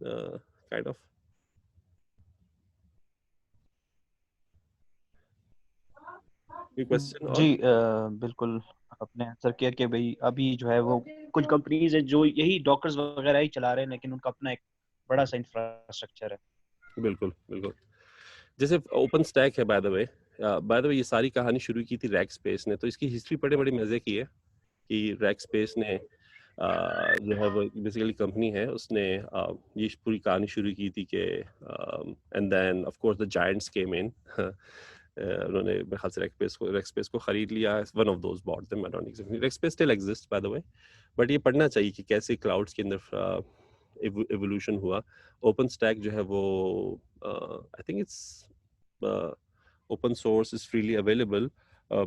Speaker 1: kind of. Your question?
Speaker 4: जी बिल्कुल आपने answer किया कि भाई अभी जो है वो कुछ कंपनीज है जो यही डॉकर्स वगैरह ही चला रहे हैं, लेकिन उनका अपना एक बड़ा सा इंफ्रास्ट्रक्चर है.
Speaker 1: बिल्कुल बिल्कुल. जैसे ओपन स्टैक है बाय द वे, ये सारी कहानी शुरू की थी रैक स्पेस ने, तो इसकी हिस्ट्री बड़ी मजे की है कि रैक स्पेस ने जो है वो बेसिकली कंपनी है, उसने ये पूरी कहानी शुरू की थी कि and then of course the giants came in. उन्होंने मेरे ख्याल से रैक स्पेस को खरीद लिया. One of those bought them. I don't exactly, rack space still exist by the way, but ये पढ़ना चाहिए कि कैसे क्लाउड्स के अंदर एवोल्यूशन हुआ. ओपन स्टैक जो है वो I think it's open source is freely available,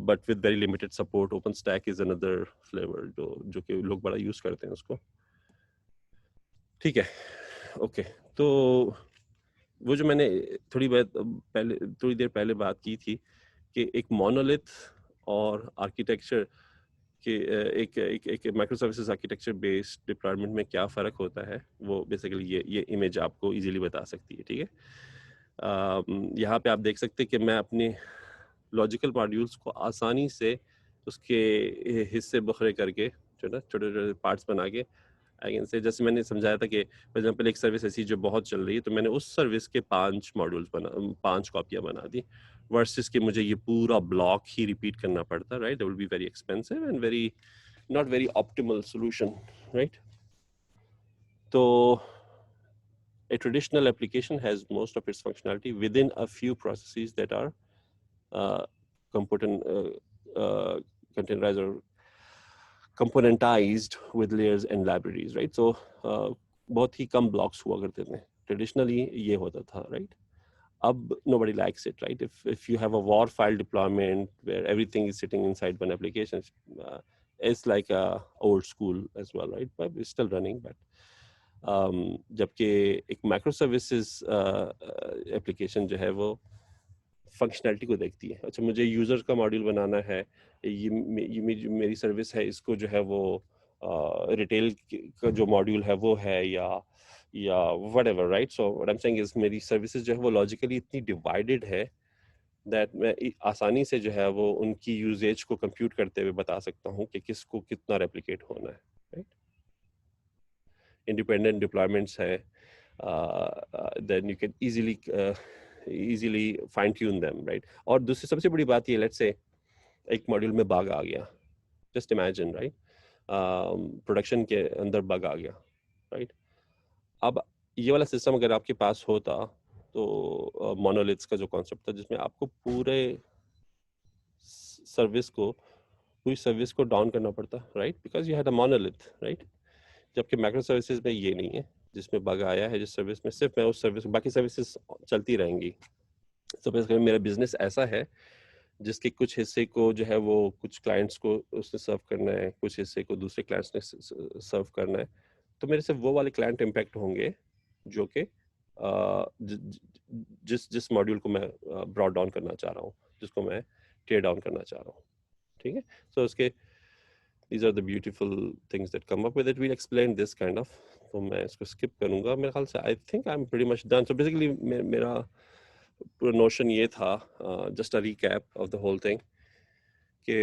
Speaker 1: but with very limited support. OpenStack is another flavor जो कि लोग बड़ा यूज करते हैं उसको. ठीक है, ओके. तो वो जो मैंने थोड़ी देर पहले बात की थी कि एक मोनोलिथ और आर्किटेक्चर कि एक micro services architecture based deployment में क्या फ़र्क होता है, वो बेसिकली ये इमेज आपको इजीली बता सकती है. ठीक है, यहाँ पे आप देख सकते हैं कि मैं अपने लॉजिकल मॉड्यूल्स को आसानी से उसके हिस्से बखरे करके छोटे छोटे पार्ट्स बना के आई कैन से, जैसे मैंने समझाया था कि फॉर एग्जांपल एक सर्विस ऐसी जो बहुत चल रही है, तो मैंने उस सर्विस के 5 मॉड्यूल्स 5 कॉपियाँ बना दी, वर्सेस कि मुझे ये पूरा ब्लॉक ही रिपीट करना पड़ता. Right, that will be very expensive and very not very optimal solution. Right, तो a traditional application has most of its functionality within a few processes that are containerized or componentized with layers and libraries, right? So बहुत ही कम blocks हुआ करते थे. Traditionally ये होता था, right? अब nobody likes it, right? If you have a war file deployment where everything is sitting inside one application, it's like a old school as well, right? But it's still running, but जबकि एक micro services application जो है वो functionality को देखती है. अच्छा, मुझे यूज़र का मॉड्यूल बनाना है, ये मेरी सर्विस है, इसको जो है वो रिटेल का जो मॉड्यूल है वो है या whatever, right? So what I am saying is मेरी सर्विसेज जो है वो लॉजिकली इतनी डिवाइडेड है दैट मैं आसानी से जो है वो उनकी यूजेज को कंप्यूट करते हुए बता सकता हूँ कि किसको कितना रेप्लिकेट होना है. Right, independent deployments hai, then you can easily fine tune them, right? और दूसरी सबसे बड़ी बात ये, let's say एक मॉड्यूल में बग आ गया, just imagine, right? प्रोडक्शन के अंदर बग आ गया, right? अब ये वाला सिस्टम अगर आपके पास होता तो मोनोलिथ्स का जो कॉन्सेप्ट था जिसमें आपको पूरी सर्विस को डाउन करना पड़ता, right? Because you had a monolith, right? जबकि माइक्रो सर्विसेज में ये नहीं है, जिसमें बग आया है जिस सर्विस में, सिर्फ मैं उस सर्विस, बाकी सर्विसेज चलती रहेंगी. सपोज करें मेरा बिजनेस ऐसा है जिसके कुछ हिस्से को जो है वो कुछ क्लाइंट्स को उसने सर्व करना है, कुछ हिस्से को दूसरे क्लाइंट्स ने सर्व करना है, तो मेरे से वो वाले क्लाइंट इम्पैक्ट होंगे जो कि जिस मॉड्यूल को मैं ब्रॉड डाउन करना चाह रहा हूँ, जिसको मैं टेयर डाउन करना चाह रहा हूँ. ठीक है, सो उसके these are the beautiful things that come up with it. We'll explain this kind of, तो मैं इसको skip करूँगा. मेरे ख्याल से I think I'm pretty much done. So basically मेरा नोशन ये था, just a recap of the whole thing, कि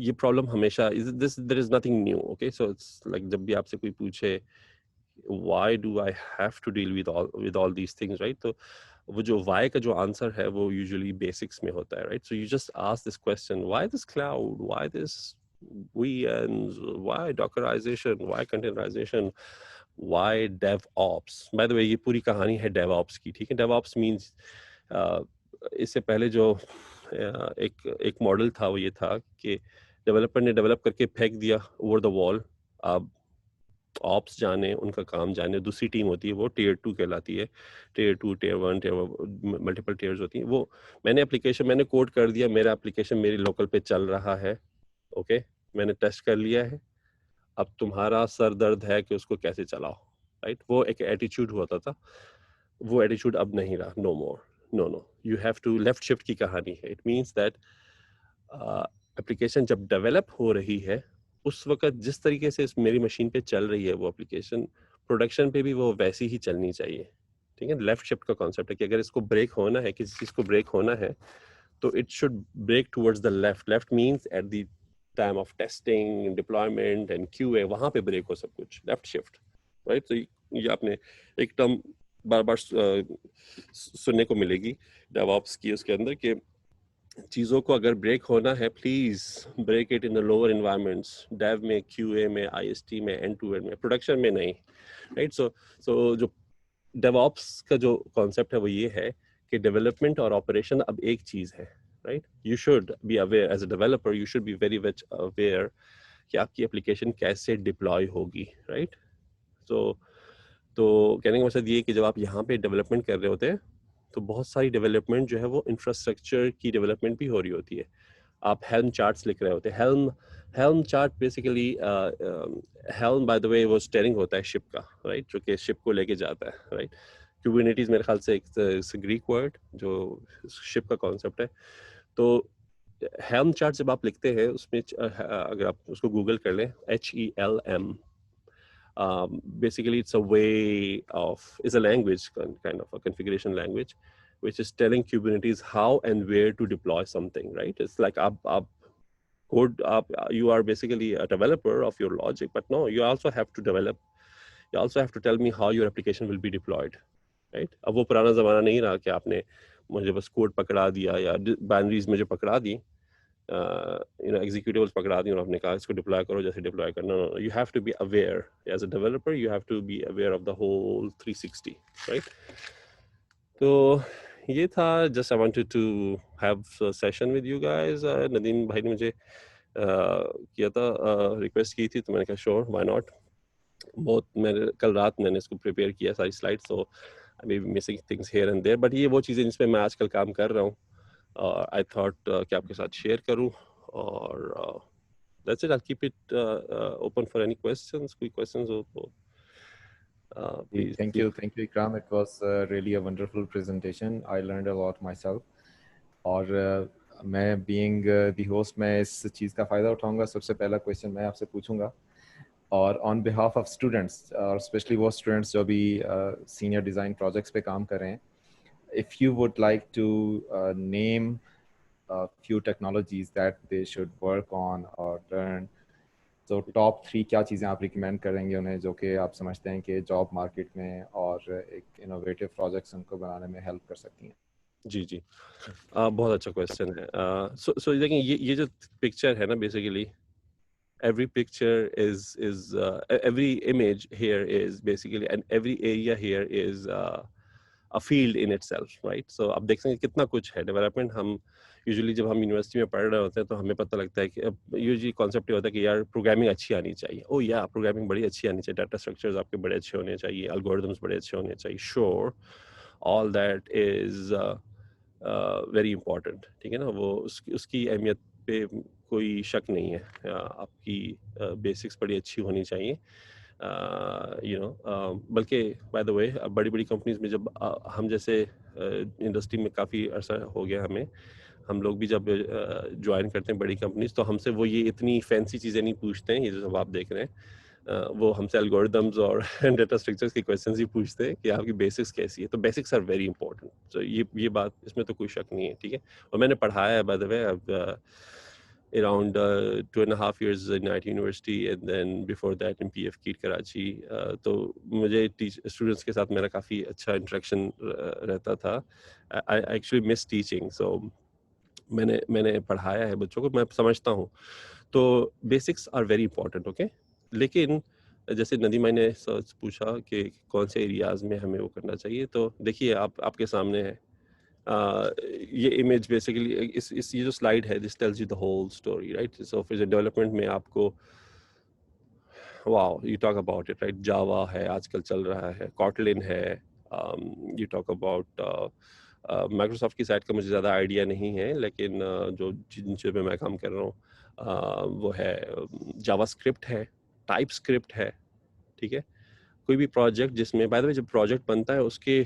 Speaker 1: ये प्रॉब्लम हमेशा there is nothing new, okay, so it's like जब भी आपसे कोई पूछे why do I have to deal with all these things, right? तो वो जो why का जो आंसर है वो usually basics में होता है, right? So you just ask this question, why this cloud, why this VNs, why Dockerization, why containerization, why DevOps? By the way, ये पूरी कहानी है DevOps की, ठीक है? DevOps means इससे पहले जो एक मॉडल था वो ये था कि डेवलपर ने डेवलप करके फेंक दिया ओवर द वॉल, अब ऑप्स जाने, उनका काम जाने, दूसरी टीम होती है वो टियर 2 कहलाती है, tier 2, tier 1, tier multiple tiers होती हैं। वो मैंने कोड कर दिया, मेरा एप्लीकेशन मेरी लोकल पे चल रहा है, ओके, मैंने टेस्ट कर लिया है, अब तुम्हारा सर दर्द है कि उसको कैसे चलाओ, राइट? वो एक एटीट्यूड होता था, वो एटीट्यूड अब नहीं रहा, no more, no, you have to, left shift की कहानी है। इट मीन्स दैट एप्लीकेशन जब डेवलप हो रही है उस वक्त जिस तरीके से मेरी मशीन पे चल रही है वो एप्लीकेशन, प्रोडक्शन पे भी वो वैसी ही चलनी चाहिए, ठीक है? लेफ्ट शिफ्ट का कॉन्सेप्ट है कि अगर इसको ब्रेक होना है, किसी चीज को ब्रेक होना है, तो it should break towards the left. Left means at the time of testing, deployment and QA, वहां पे ब्रेक हो सब कुछ, लेफ्ट शिफ्ट, राइट? तो ये आपने एक टर्म बार बार सुनने को मिलेगी डेवऑप्स की, उसके अंदर कि चीज़ों को अगर ब्रेक होना है, please break it in the lower environments, dev में, क्यूए में, आईएसटी में, एंड टू एंड में, प्रोडक्शन में नहीं, राइट? सो जो डेवऑप्स का जो कॉन्सेप्ट है वो ये है कि डेवलपमेंट और ऑपरेशन अब एक चीज है, right? You should be aware as a developer, you should be very much aware कि आपकी एप्लीकेशन कैसे डिप्लॉय होगी, राइट? तो कहने का मतलब ये कि जब आप यहाँ पे डेवलपमेंट कर रहे होते हैं तो बहुत सारी डेवलपमेंट जो है वो इंफ्रास्ट्रक्चर की डेवलपमेंट भी हो रही होती है। आप हेल्म चार्ट्स लिख रहे होते हैं, helm chart basically, helm bye the वे वो स्टीयरिंग होता है शिप का, राइट? जो कि शिप को लेके जाता है, राइट? क्यूबरनेटीज मेरे ख्याल से एक ग्रीक वर्ड जो शिप का कॉन्सेप्ट है। तो हेल्म चार्ट जब आप लिखते हैं उसमें अगर आप उसको गूगल कर लें, HELM, basically it's a language, kind of a configuration language, which is telling Kubernetes how and where to deploy something, right? It's like you are basically a developer of your logic, but no, you also have to tell me how your application will be deployed, right? अब वो पुराना जमाना नहीं रहा कि आपने मुझे बस कोड पकड़ा दिया या बाइनरीज मुझे पकड़ा दी, executables पकड़ा दी और आपने कहा इसको डिप्लॉय करो जैसे डिप्लॉय करना। No, you have to be aware as a developer, you have to be aware of the whole 360, right? तो ये था, just I wanted to have a session with you guys. Nadeem भाई ने मुझे किया था, रिक्वेस्ट की थी, तो मैंने कहा श्योर, व्हाई नॉट। मैंने कल रात इसको प्रिपेयर किया सारी slide, so I may be missing things here and there, but ये वो चीज़ें जिसमें मैं आजकल काम कर रहा हूँ, आई थॉट कि आपके साथ शेयर करूं, और that's it. I'll keep it open for any questions. Quick questions or please.
Speaker 2: Thank you, Ikram. It was really a wonderful presentation. I learned a lot myself. और मैं being the host, मैं इस चीज़ का फ़ायदा उठाऊंगा। सबसे पहला क्वेश्चन मैं आपसे पूछूंगा, और on behalf of students, और especially वो students जो भी senior design projects पे काम कर रहे हैं, if you would like to name a few technologies that they should work on or learn, so top 3 क्या चीज़ें आप recommend करेंगे उन्हें, जो कि आप समझते हैं कि job market में और एक innovative projects उनको बनाने में help कर सकती हैं?
Speaker 1: जी बहुत अच्छा क्वेश्चन है। सो देखिए, ये जो पिक्चर है ना, basically every picture is every image here is basically, and every area here is a field in itself, right? So आप देख सकते हैं कितना कुछ है डेवलपमेंट। हम यूजुअली जब हम यूनिवर्सिटी में पढ़ रहे होते हैं तो हमें पता लगता है कि यूजुअली कॉन्सेप्ट ये होता है कि यार प्रोग्रामिंग अच्छी आनी चाहिए, ओ या प्रोग्रामिंग बड़ी अच्छी आनी चाहिए, डाटा स्ट्रक्चर्स आपके बड़े अच्छे होने चाहिए, एल्गोरिथम्स बड़े अच्छे होने चाहिए, sure, all that is very important, ठीक है ना? वो उसकी अहमियत पे कोई शक नहीं है। आपकी बेसिक्स बड़ी अच्छी होनी चाहिए, बल्कि बाय द वे बड़ी बड़ी कंपनीज में जब हम जैसे इंडस्ट्री में काफ़ी अर्सा हो गया हमें, हम लोग भी जब ज्वाइन करते हैं बड़ी कंपनीज, तो हमसे वो ये इतनी फैंसी चीज़ें नहीं पूछते हैं, ये जो सब आप देख रहे हैं। वो हमसे एल्गोरिदम्स और डेटा स्ट्रक्चर्स के क्वेश्चंस ही पूछते हैं कि आपकी बेसिक्स कैसी है। तो बेसिक्स आर वेरी इंपॉर्टेंट। तो ये बात, इसमें तो कोई शक नहीं है, ठीक है। और मैंने पढ़ाया है by the way, around 2.5 years in IT University and then before that in PF Keat Karachi. तो मुझे स्टूडेंट्स के साथ मेरा काफ़ी अच्छा इंटरेक्शन रहता था। I actually miss teaching, so मैंने पढ़ाया है बच्चों को, मैं समझता हूँ। तो basics are very important, okay. लेकिन जैसे नदीमा ने सच पूछा कि कौन से एरियाज में हमें वो करना चाहिए, तो देखिए आपके सामने है ये इमेज बेसिकली, इस ये जो स्लाइड है, this tells you the whole story, right. So फिर डेवलपमेंट में आपको, wow, you talk about it, right. Java है आजकल चल रहा है, कॉटलिन है, यू टॉक अबाउट माइक्रोसॉफ्ट की साइड का मुझे ज़्यादा आइडिया नहीं है, लेकिन जो जिन पे मैं काम कर रहा हूँ वो है जावास्क्रिप्ट है, टाइप स्क्रिप्ट है, ठीक है। कोई भी प्रोजेक्ट जिसमें, बाय द वे, जब प्रोजेक्ट बनता है उसके,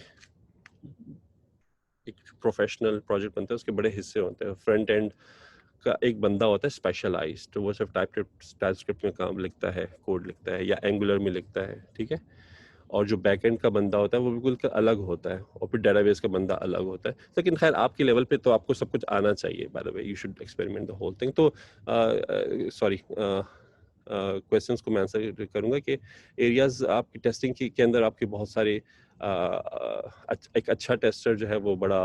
Speaker 1: एक प्रोफेशनल प्रोजेक्ट बनता है उसके बड़े हिस्से होते हैं। फ्रंट एंड का एक बंदा होता है स्पेशलाइज्ड, वो सिर्फ टाइपस्क्रिप्ट में काम लिखता है, कोड लिखता है, या एंगुलर में लिखता है, ठीक है। और जो बैक एंड का बंदा होता है वो बिल्कुल अलग होता है, और फिर डेटाबेस का बंदा अलग होता है। लेकिन खैर आपके लेवल पे तो आपको सब कुछ आना चाहिए, by the way you should experiment the whole thing. तो सॉरी, क्वेश्चंस को मैं आंसर करूंगा कि एरियाज आपकी टेस्टिंग के अंदर आपके बहुत सारे, एक अच्छा टेस्टर जो है वो बड़ा,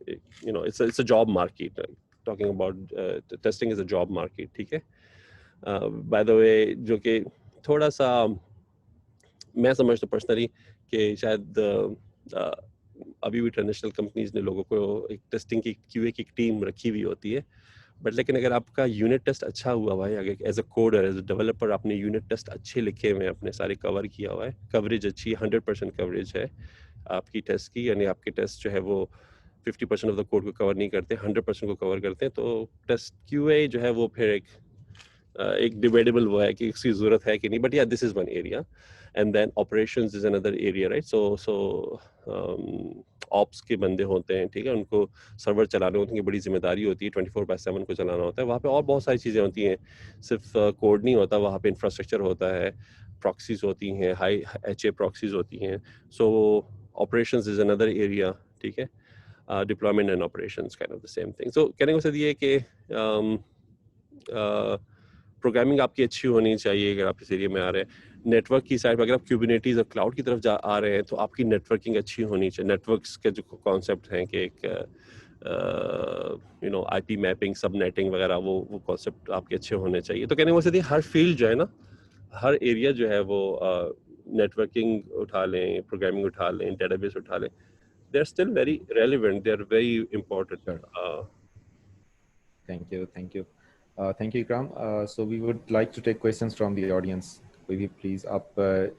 Speaker 1: you know, it's a job market, talking about testing is a job market, ठीक है। बाय द वे जो कि थोड़ा सा मैं समझता हूँ पर्सनली कि शायद अभी भी ट्रांजिशनल कंपनीज ने लोगों को एक टेस्टिंग की क्यूए की टीम रखी हुई होती है, बट लेकिन अगर आपका यूनिट टेस्ट अच्छा हुआ हुआ है, अगर as a coder, as a developer आपने यूनिट टेस्ट अच्छे लिखे हुए हैं, अपने सारे कवर किया हुआ है, कवरेज अच्छी 100% कवरेज है आपकी टेस्ट की, यानी आपके टेस्ट जो है वो 50% ऑफ द कोड को कवर नहीं करते, 100% को कवर करते हैं, तो टेस्ट क्यूए जो है वो फिर एक डिबेटेबल वो है कि इसकी जरूरत है कि नहीं, बट या this is one area. And then operations is another area, right. So ops के बंदे होते हैं, ठीक है, उनको सर्वर चलाने होते हैं, बड़ी जिम्मेदारी होती है, 24/7 को चलाना होता है। वहाँ पे और बहुत सारी चीज़ें होती हैं, सिर्फ कोड नहीं होता, वहाँ पे इंफ्रास्ट्रक्चर होता है, प्रॉक्सीज होती हैं, हाई HA प्रॉक्सीज होती हैं। So operations is another area, ठीक है। Deployment and operations kind of the same thing. So कहने को ये है कि प्रोग्रामिंग आपकी अच्छी होनी चाहिए अगर आप इस एरिया में आ रहे हैं। नेटवर्क की साइड पर अगर आप क्यूबरनेटीज और क्लाउड की तरफ आ रहे हैं, तो आपकी नेटवर्किंग अच्छी होनी चाहिए। नेटवर्क्स के जो कॉन्सेप्ट हैं कि एक यू नो IP मैपिंग, सब नेटिंग वगैरह, वो कॉन्सेप्ट आपके अच्छे होने चाहिए। तो कहने को हर फील्ड जो है ना, हर एरिया जो है वो, नेटवर्किंग उठा लें, प्रोग्रामिंग उठा लें, डेटाबेस उठा लें, they are still very relevant, they are very important.
Speaker 2: Sure. Thank you, thank you, thank you, Ikram. So we would like to take questions from the audience. कोई भी प्लीज आप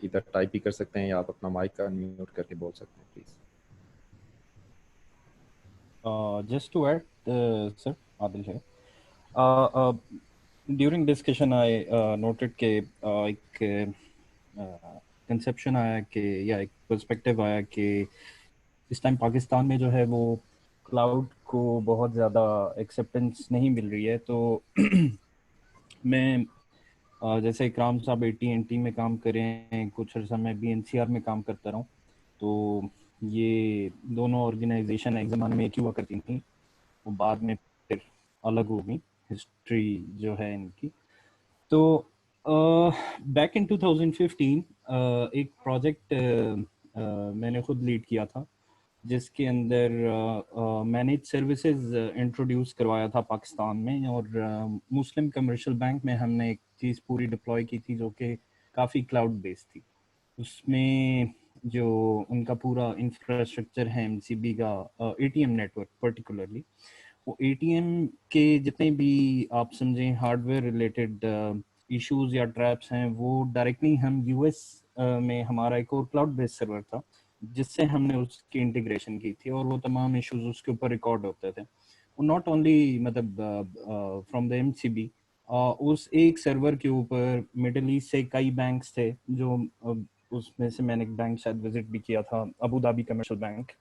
Speaker 2: इधर टाइप भी कर सकते हैं या आप अपना माइक अनम्यूट करके बोल सकते हैं, please.
Speaker 5: Just to add, sir, Adil here. During discussion, I noted कि एक conception आया कि, या एक perspective आया कि इस टाइम पाकिस्तान में जो है वो क्लाउड को बहुत ज़्यादा एक्सेप्टेंस नहीं मिल रही है। तो मैं जैसे इकराम साहब AT&T में काम कर रहे हैं, कुछ अर्सा मैं भी NCR में काम करता रहा हूँ, तो ये दोनों ऑर्गेनाइजेशन एक ज़माने में एक ही हुआ करती थी, वो बाद में फिर अलग हो गई, हिस्ट्री जो है इनकी। तो बैक इन 2015 एक प्रोजेक्ट मैंने खुद लीड किया था, जिसके अंदर मैनेज सर्विसेज इंट्रोड्यूस करवाया था पाकिस्तान में, और मुस्लिम कमर्शियल बैंक में हमने एक चीज़ पूरी डिप्लॉय की थी जो कि काफ़ी क्लाउड बेस्ड थी। उसमें जो उनका पूरा इंफ्रास्ट्रक्चर है MCB का, ATM नेटवर्क पर्टिकुलरली, वो ATM के जितने भी आप समझें हार्डवेयर रिलेटेड इश्यूज या ट्रैप्स हैं, वो डायरेक्टली हम US में हमारा एक और क्लाउड बेस्ड सर्वर था जिससे हमने उसकी इंटीग्रेशन की थी, और वो तमाम इश्यूज उसके ऊपर रिकॉर्ड होते थे। नॉट ओनली मतलब फ्रॉम द MCB, उस एक सर्वर के ऊपर मिडिल ईस्ट से कई बैंक्स थे, जो उसमें से मैंने एक बैंक शायद विजिट भी किया था, अबू धाबी कमर्शियल बैंक।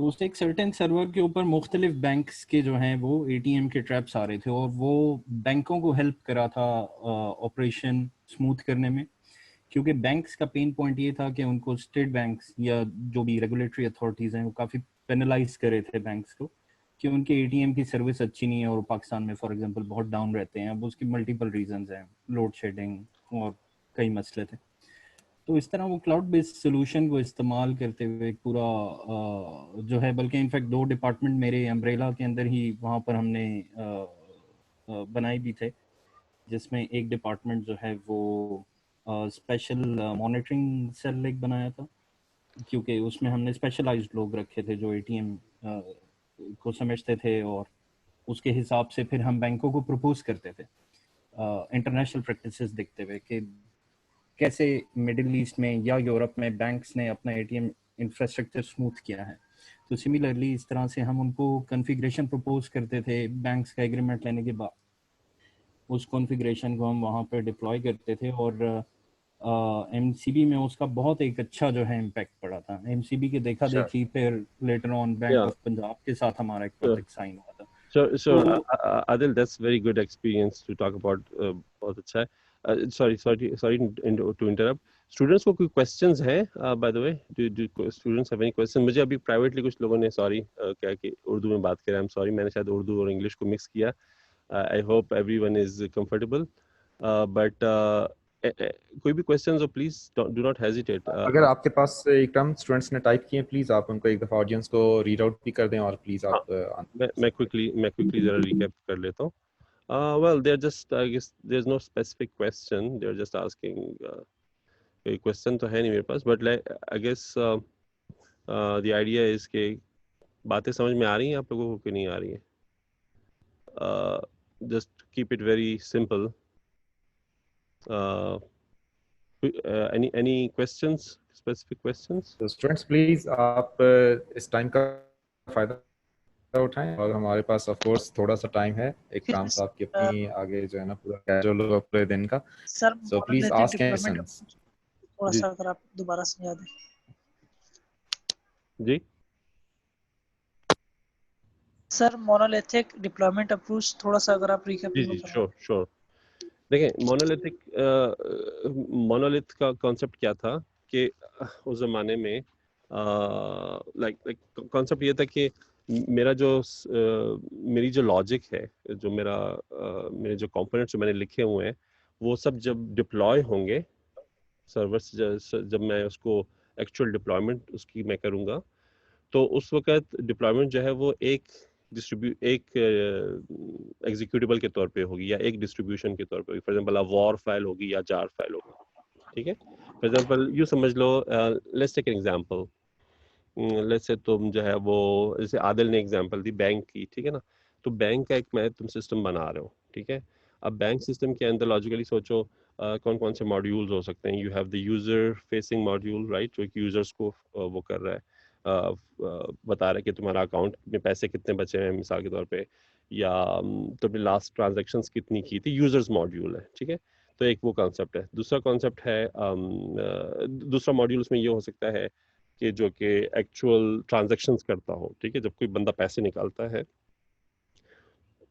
Speaker 5: तो उससे एक सर्टेन सर्वर के ऊपर मुख्तलिफ बैंक्स के जो हैं वो एटीएम के ट्रैप्स आ रहे थे और वो बैंकों को हेल्प करा था ऑपरेशन स्मूथ करने में, क्योंकि बैंक्स का पेन पॉइंट ये था कि उनको स्टेट बैंक्स या जो भी रेगुलेटरी अथॉरिटीज़ हैं वो काफ़ी पेनलाइज कर रहे थे बैंक्स को कि उनके एटीएम की सर्विस अच्छी नहीं है और पाकिस्तान में फॉर एग्जांपल बहुत डाउन रहते हैं। अब उसकी मल्टीपल रीजंस हैं, लोड शेडिंग और कई मसले थे। तो इस तरह वो क्लाउड बेस्ड सोल्यूशन को इस्तेमाल करते हुए एक पूरा जो है, बल्कि इनफैक्ट 2 डिपार्टमेंट मेरे अम्ब्रेला के अंदर ही वहाँ पर हमने बनाई भी थे, जिसमें एक डिपार्टमेंट जो है वो स्पेशल मॉनिटरिंग सेल एक बनाया था, क्योंकि उसमें हमने स्पेशलाइज्ड लोग रखे थे जो एटीएम को समझते थे और उसके हिसाब से फिर हम बैंकों को प्रपोज करते थे इंटरनेशनल प्रैक्टिसेस देखते हुए कि कैसे मिडिल ईस्ट में या यूरोप में बैंक्स ने अपना एटीएम इंफ्रास्ट्रक्चर स्मूथ किया है। तो सिमिलरली इस तरह से हम उनको कॉन्फ़िगरेशन प्रपोज करते थे बैंक्स का एग्रीमेंट लेने के बाद। उस कॉन्फ़िगरेशन को हम वहाँ पे डिप्लॉय करते थे और एमसीबी में उसका बहुत एक अच्छा जो है इम्पैक्ट पड़ा था। एमसीबी के देखा देखी फिर later on bank of Punjab के साथ हमारा एक प्रोजेक्ट साइन हुआ था।
Speaker 1: So, Adil, that's very good experience to talk about. बहुत अच्छा है. Sorry to interrupt. Students को कोई questions है? By the way, do students have any questions? मुझे अभी privately कुछ लोगों ने क्या कि उर्दू में बात करें. I'm sorry, मैंने शायद उर्दू और इंग्लिश को मिक्स किया. I hope everyone is comfortable. But कोई भी questions हो please do not hesitate.
Speaker 2: अगर आपके पास एक टर्म स्टूडेंट्स ने टाइप किए प्लीज आप उनको एक दफा ऑडियंस को रीड आउट भी कर दें और प्लीज आप
Speaker 1: मैं quickly जरा recap कर लेता हूँ. Well, they're just, I guess there's no specific question. They're just asking a question तो है नहीं मेरे पास, but like, I guess the idea is कि बातें समझ में आ रही हैं आप लोगों को कि नहीं आ रही हैं. Just keep it very simple. Any questions, specific questions?
Speaker 2: तो स्टूडेंट्स प्लीज आप इस टाइम का फायदा उठाएं और हमारे पास ऑफ कोर्स थोड़ा सा टाइम है इकराम साहब की अपनी आगे जो है ना पूरा कैजुअल होगा पूरे दिन का.
Speaker 6: Sir
Speaker 2: so please ask questions.
Speaker 6: थोड़ा सा अगर आप दोबारा समझा दें.
Speaker 1: जी
Speaker 6: सर मोनोलिथिक डिप्लॉयमेंट अप्रोच थोड़ा सा अगर आप रिकैप
Speaker 1: जी श्योर. देखें मोनोलिथ का कॉन्सेप्ट क्या था कि उस ज़माने में लाइक कॉन्सेप्ट ये था कि मेरी जो लॉजिक है, जो मेरे जो कंपोनेंट्स जो मैंने लिखे हुए हैं वो सब जब डिप्लॉय होंगे सर्वर से, जब मैं उसको एक्चुअल डिप्लॉयमेंट उसकी मैं करूँगा तो उस वक्त डिप्लॉयमेंट जो है वो एक एग्जीक्यूटेबल के तौर पे होगी या एक डिस्ट्रीब्यूशन के तौर पे होगी. फॉर एग्जांपल वॉर फाइल होगी या जार फाइल होगी. ठीक है, फॉर एग्जांपल यू समझ लो, let's take an example. Let's say तुम जो है वो जैसे आदिल ने एग्जांपल दी बैंक की, ठीक है ना. तो बैंक का एक तुम सिस्टम बना रहे हो, ठीक है. अब बैंक सिस्टम के अंदर लॉजिकली सोचो कौन कौन से मॉड्यूल्स हो सकते हैं. You have the user facing module, right, जो कि यूजर्स को वो कर रहा है, बता रहा है कि तुम्हारा अकाउंट में पैसे कितने बचे हैं मिसाल के तौर पे, या तुमने लास्ट ट्रांजैक्शंस कितनी की थी. यूजर्स मॉड्यूल है, ठीक है. तो एक वो कॉन्सेप्ट है. दूसरा कॉन्सेप्ट है, दूसरा मॉड्यूल उसमें ये हो सकता है कि जो कि एक्चुअल ट्रांजैक्शंस करता हो, ठीक है. जब कोई बंदा पैसे निकालता है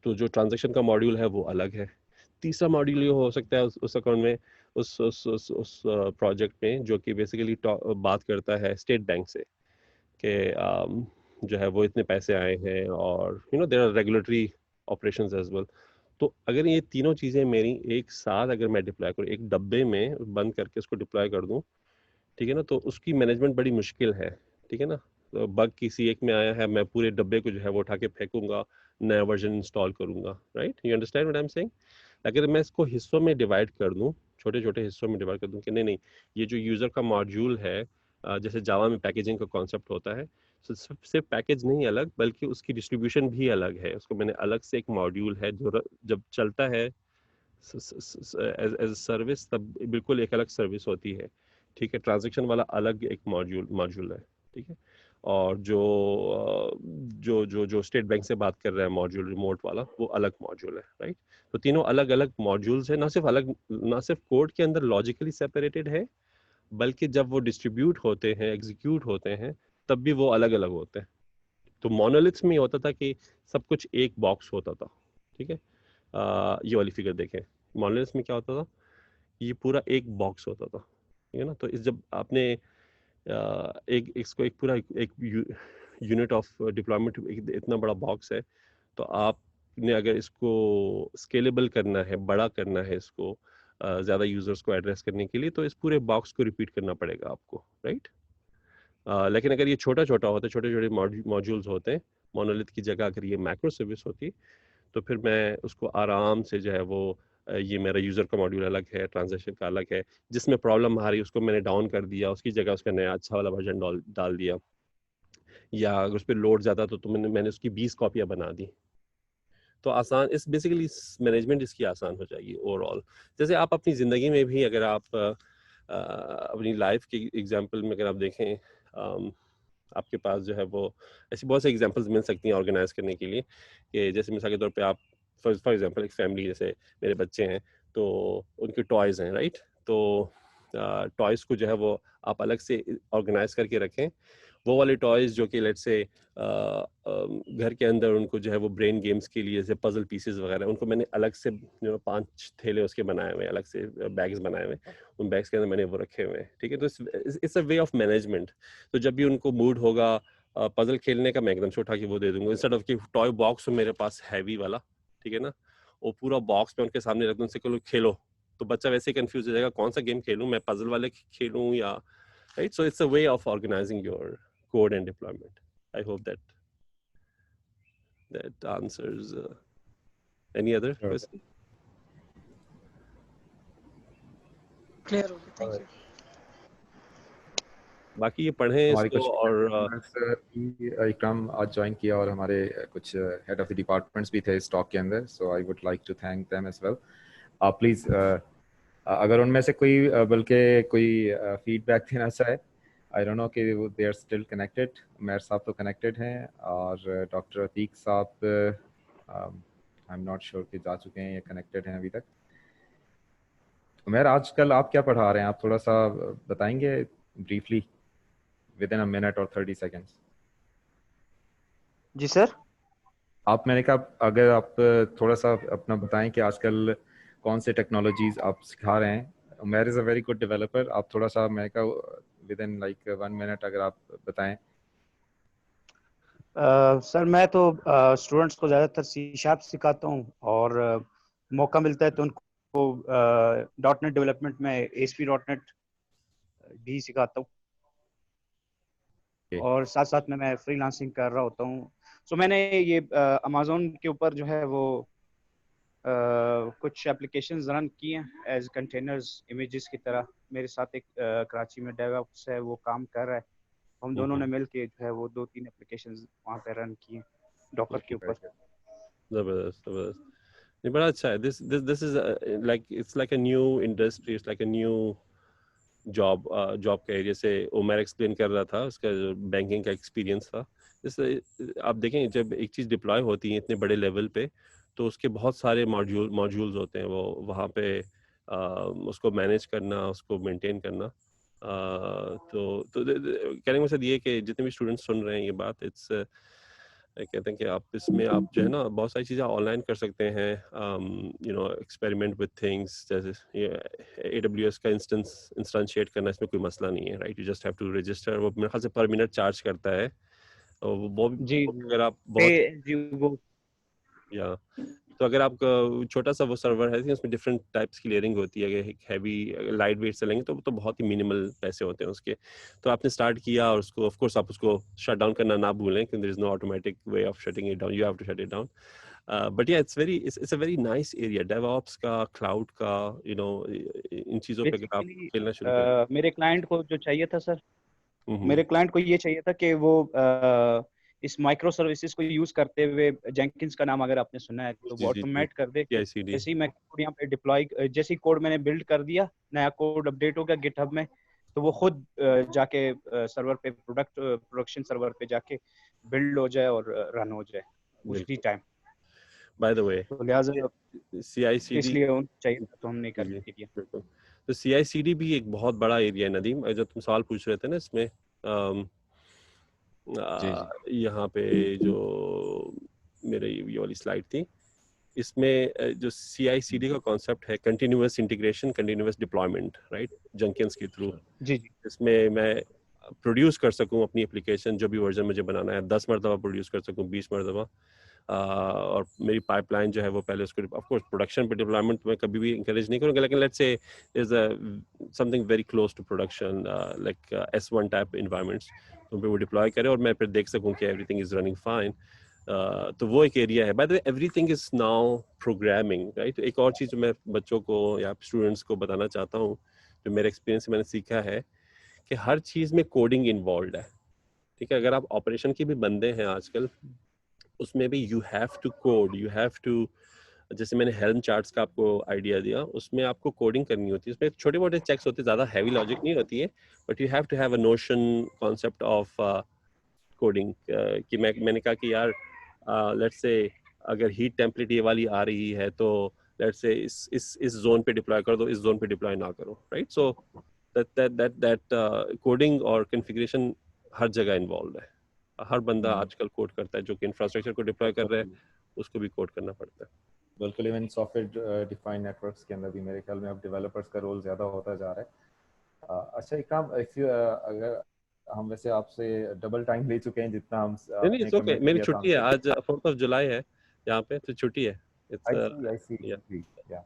Speaker 1: तो जो ट्रांजैक्शन का मॉड्यूल है वो अलग है. तीसरा मॉड्यूल ये हो सकता है उस अकाउंट में, उस प्रोजेक्ट में, जो कि बेसिकली बात करता है स्टेट बैंक से कि जो है वो इतने पैसे आए हैं और there are regulatory operations as well. तो अगर ये तीनों चीज़ें मेरी एक साथ अगर मैं डिप्लॉय करूँ, एक डब्बे में बंद करके उसको डिप्लॉय कर दूँ, ठीक है ना, तो उसकी मैनेजमेंट बड़ी मुश्किल है, ठीक है ना. तो बग किसी एक में आया है, मैं पूरे डब्बे को जो है वो उठा के फेंकूंगा, नया वर्जन इंस्टॉल करूंगा, right. You understand what I am saying. अगर मैं इसको हिस्सों में डिवाइड कर दूं, छोटे छोटे हिस्सों में डिवाइड कर दूं कि नहीं ये जो यूज़र का मॉड्यूल है, जैसे जावा में पैकेजिंग का कॉन्सेप्ट होता है, तो सिर्फ पैकेज नहीं अलग बल्कि उसकी डिस्ट्रीब्यूशन भी अलग है. उसको मैंने अलग से एक मॉड्यूल है जो जब चलता है एज सर्विस तब बिल्कुल एक अलग सर्विस होती है, ठीक है. ट्रांजैक्शन वाला अलग एक मॉड्यूल है, ठीक है. और जो स्टेट बैंक से बात कर रहा है मॉड्यूल रिमोट वाला, वो अलग मॉड्यूल है, राइट. तो तीनों अलग अलग मॉड्यूल्स है, ना सिर्फ कोड के अंदर लॉजिकली सेपरेटेड है, बल्कि जब वो डिस्ट्रीब्यूट होते हैं, एग्जीक्यूट होते हैं, तब भी वो अलग अलग होते हैं, तो मोनोलिथ्स में होता था कि सब कुछ एक बॉक्स होता था, ठीक है। ये वाली फिगर देखें, मोनोलिथ्स में क्या होता था, ये पूरा एक बॉक्स होता था, ठीक है ना। तो इस जब आपने एक इसको एक पूरा एक यूनिट ऑफ डिप्लॉयमेंट इतना बड़ा बॉक्स है, तो आपने अगर इसको स्केलेबल करना है, बड़ा करना है इसको ज़्यादा यूजर्स को एड्रेस करने के लिए, तो इस पूरे बॉक्स को रिपीट करना पड़ेगा आपको, राइट। लेकिन अगर ये छोटा छोटा होता है, छोटे छोटे मॉड्यूल्स होते हैं, मोनोलिथ की जगह अगर ये मैक्रो सर्विस होती, तो फिर मैं उसको आराम से जो है वो ये मेरा यूज़र का मॉड्यूल अलग है, ट्रांजैक्शन का अलग है, जिसमें प्रॉब्लम आ रही है उसको मैंने डाउन कर दिया, उसकी जगह उसका नया अच्छा वाला वर्जन डाल दिया, या अगर उस पर लोड ज़्यादा तो मैंने उसकी 20 कॉपियाँ बना दी। तो आसान, इस बेसिकली मैनेजमेंट इसकी आसान हो जाएगी ओवरऑल। जैसे आप अपनी ज़िंदगी में भी अगर आप अपनी लाइफ के एग्जांपल में अगर आप देखें, आपके पास जो है वो ऐसी बहुत सी एग्जांपल्स मिल सकती हैं ऑर्गेनाइज करने के लिए, कि जैसे मिसाल के तौर पे आप फॉर एग्जांपल एक फैमिली, जैसे मेरे बच्चे हैं तो उनके टॉयज़ हैं, राइट। तो टॉयज़ को जो है वो आप अलग से ऑर्गेनाइज करके रखें। वो वाले टॉयज़ जो कि लेट से घर के अंदर उनको जो है वो ब्रेन गेम्स के लिए, जैसे पजल पीसेस वगैरह, उनको मैंने अलग से 5 थैले उसके बनाए हुए हैं, अलग से बैग्स बनाए हुए हैं, उन बैग्स के अंदर मैंने वो रखे हुए हैं, ठीक है। तो it's a way of management. तो जब भी उनको मूड होगा पजल खेलने का, मैं एकदम से उठा के वो दे दूंगा, इंस्टेड ऑफ कि टॉय बॉक्स हो मेरे पास हैवी वाला, ठीक है ना, वो पूरा बॉक्स में उनके सामने रख दूं, उनसे कहूं खेलो, तो बच्चा वैसे ही कंफ्यूज हो जाएगा, कौन सा गेम खेलूं मैं, पजल वाले खेलूं या, right. So it's a way of organizing your code and deployment. I hope that answers. Any other
Speaker 2: Sure.
Speaker 1: question?
Speaker 6: Clear हो गया, थैंक यू।
Speaker 1: बाकी ये पढ़ें
Speaker 2: हमारी
Speaker 1: इसको,
Speaker 2: कुछ
Speaker 1: और
Speaker 2: इकराम आज ज्वाइन किया, और हमारे कुछ हेड ऑफ द डिपार्टमेंट्स भी थे इस टॉक के अंदर, so I would like to thank them as well. Please अगर उनमें से कोई बल्कि कोई फीडबैक देना चाहे, आई डोंट नो कि they are still connected. Umair साहब तो कनेक्टेड हैं, और डॉक्टर अतीक साहब आई एम नॉट श्योर कि जा चुके हैं या कनेक्टेड हैं अभी तक। उमैर, आजकल आप क्या पढ़ा रहे हैं, आप थोड़ा सा बताएंगे briefly with in a minute और 30 सेकेंड्स?
Speaker 4: जी सर।
Speaker 2: आप, मैंने कहा अगर आप थोड़ा सा अपना बताएं कि आजकल कौन से टेक्नोलॉजीज आप सिखा रहे हैं। Umair is a very good developer, आप थोड़ा सा, मैंने कहा विद इन लाइक 1 मिनट अगर आप बताएं।
Speaker 4: सर मैं तो स्टूडेंट्स को ज़्यादातर C# सिखाता हूँ, और मौका मिलता है तो उनको .NET डेवलपमेंट में ASP.NET भी सिखाता हूँ, और साथ साथ में मैं फ्रीलांसिंग कर रहा होता हूँ। सो मैंने ये अमेज़न के ऊपर जो है वो कुछ एप्लीकेशंस रन किए हैं एज कंटेनर्स इमेजेस की तरह। मेरे साथ एक कराची में डेवऑप्स है, वो काम कर रहा है, हम दोनों ने मिलके जो है वो 2-3 एप्लीकेशंस वहाँ पे रन किए डॉकर के ऊपर।
Speaker 1: जबरदस्त जबरदस्त, ये बड़ा अच्छा है। This is like, it's like a new industry, it's like a new job का एरिया। से उमर एक्सप्लेन कर रहा था उसका जो बैंकिंग का एक्सपीरियंस था। जैसे आप देखें, जब एक चीज़ डिप्लॉय होती है इतने बड़े लेवल पे, तो उसके बहुत सारे मॉड्यूल्स होते हैं, वो वहाँ पे उसको मैनेज करना, उसको मेंटेन करना। तो कहने का मकसद ये कि जितने भी स्टूडेंट्स सुन रहे हैं ये बात, इट्स कहते हैं कि आप इसमें आप जो है ना बहुत सारी चीज़ें ऑनलाइन कर सकते हैं, एक्सपेरिमेंट विद थिंग्स। जैसे AWS का इंस्टेंशिएट करना, इसमें कोई मसला नहीं है, right. You just have to register. वो मेरे ख्याल से पर मिनट चार्ज करता है, और वो
Speaker 4: जी
Speaker 1: अगर आप बहुत
Speaker 4: वो
Speaker 1: या तो अगर आप छोटा सा वो सर्वर है, उसमें डिफरेंट टाइप्स की लेयरिंग होती है। अगर हैवी लाइट वेट से लेंगे तो बहुत ही मिनिमल पैसे होते हैं उसके। तो आपने स्टार्ट किया, और उसको ऑफ कोर्स आप उसको शट डाउन करना ना भूलें, क्योंकि there is no automatic way of shutting it down, you have to shut it down. But yeah it's a very nice area, DevOps का, क्लाउड का, इन चीज़ों पे अगर आप खेलना शुरू करें।
Speaker 4: मेरे क्लाइंट को जो चाहिए था सर, मेरे क्लाइंट को ये चाहिए था कि वो इस माइक्रो सर्विसेज को यूज करते हुए, जेंकिंस का नाम अगर आपने सुना है, तो वो ऑटोमेट कर दे कि
Speaker 1: CI/CD
Speaker 4: जैसे ही मैं कोड यहाँ पे डिप्लॉय, जैसे ही कोड मैंने बिल्ड कर दिया, नया कोड अपडेट हो गया गिटहब में, तो वो खुद जाके सर्वर पे, प्रोडक्शन सर्वर पे जाके बिल्ड हो जाए और रन हो जाए उसी टाइम।
Speaker 1: बाय द वे,
Speaker 4: तो लिहाजा
Speaker 1: CI/CD
Speaker 4: इसलिए उनको चाहिए था, तो हमने कर
Speaker 1: जी,
Speaker 4: दिया।
Speaker 1: बिल्कुल। तो CI/CD भी एक बहुत बड़ा एरिया है नदीम, जो तुम सवाल पूछ रहे थे ना इसमें। यहाँ पे जो मेरे ये वाली स्लाइड थी, इसमें जो CI/CD का कॉन्सेप्ट है, continuous integration, continuous deployment, right, Jenkins के थ्रू।
Speaker 4: जी जी
Speaker 1: इसमें मैं प्रोड्यूस कर सकूं अपनी एप्लीकेशन, जो भी वर्जन मुझे बनाना है, 10 मरतबा प्रोड्यूस कर सकूं, 20 मरतबा। और मेरी पाइपलाइन जो है वो पहले उसको, ऑफ कोर्स प्रोडक्शन पे डिप्लॉयमेंट मैं कभी भी इंकरेज नहीं करूँगा, लेकिन let's say is something very close to production, like S1 type environments, तो वो डिप्लॉय करें और मैं फिर देख सकूँ कि एवरीथिंग इज रनिंग फाइन। तो वो एक एरिया है। By the way, everything is now programming, right. एक और चीज़ मैं बच्चों को या स्टूडेंट्स को बताना चाहता हूँ, जो मेरे एक्सपीरियंस से मैंने सीखा है, कि हर चीज़ में कोडिंग इन्वॉल्व है, ठीक है। अगर आप ऑपरेशन के भी बंदे हैं आजकल, उसमें भी you have to code, you have to, जैसे मैंने हेल्म चार्ट्स का आपको आइडिया दिया, उसमें आपको कोडिंग करनी होती है, उसमें छोटे मोटे चेक्स होते हैं, ज़्यादा हैवी लॉजिक नहीं होती है, but you have to have a notion concept of coding. कि मैंने कहा कि यार लेट्स से अगर हीट टेम्पलेट ये वाली आ रही है, तो लेट्स से इस जोन पे डिप्लॉय कर दो, इस जोन पे डिप्लॉय ना करो, राइट। सो दैट कोडिंग और कॉन्फ़िगरेशन हर जगह इन्वॉल्व है। हर बंदा आजकल कोड करता है, जो कि इंफ्रास्ट्रक्चर को डिप्लॉय कर रहा है, उसको भी कोड करना पड़ता है।
Speaker 2: बिल्कुल, इवन सॉफ्टवेयर डिफाइंड नेटवर्क्स के अंदर भी मेरे ख्याल में अब डेवलपर्स का रोल ज़्यादा होता जा रहा है। अच्छा, एक काम, इफ यू अगर हम वैसे आपसे डबल टाइम ले चुके हैं जितना हम
Speaker 1: नहीं,
Speaker 2: आपने
Speaker 1: इट्स ओके,
Speaker 2: कमिट
Speaker 1: मेरी
Speaker 2: किया था
Speaker 1: छुट्टी है
Speaker 2: हमसे।
Speaker 1: आज, 4th ऑफ जुलाई है यहाँ पे, तो छुट्टी है।
Speaker 2: आई सी या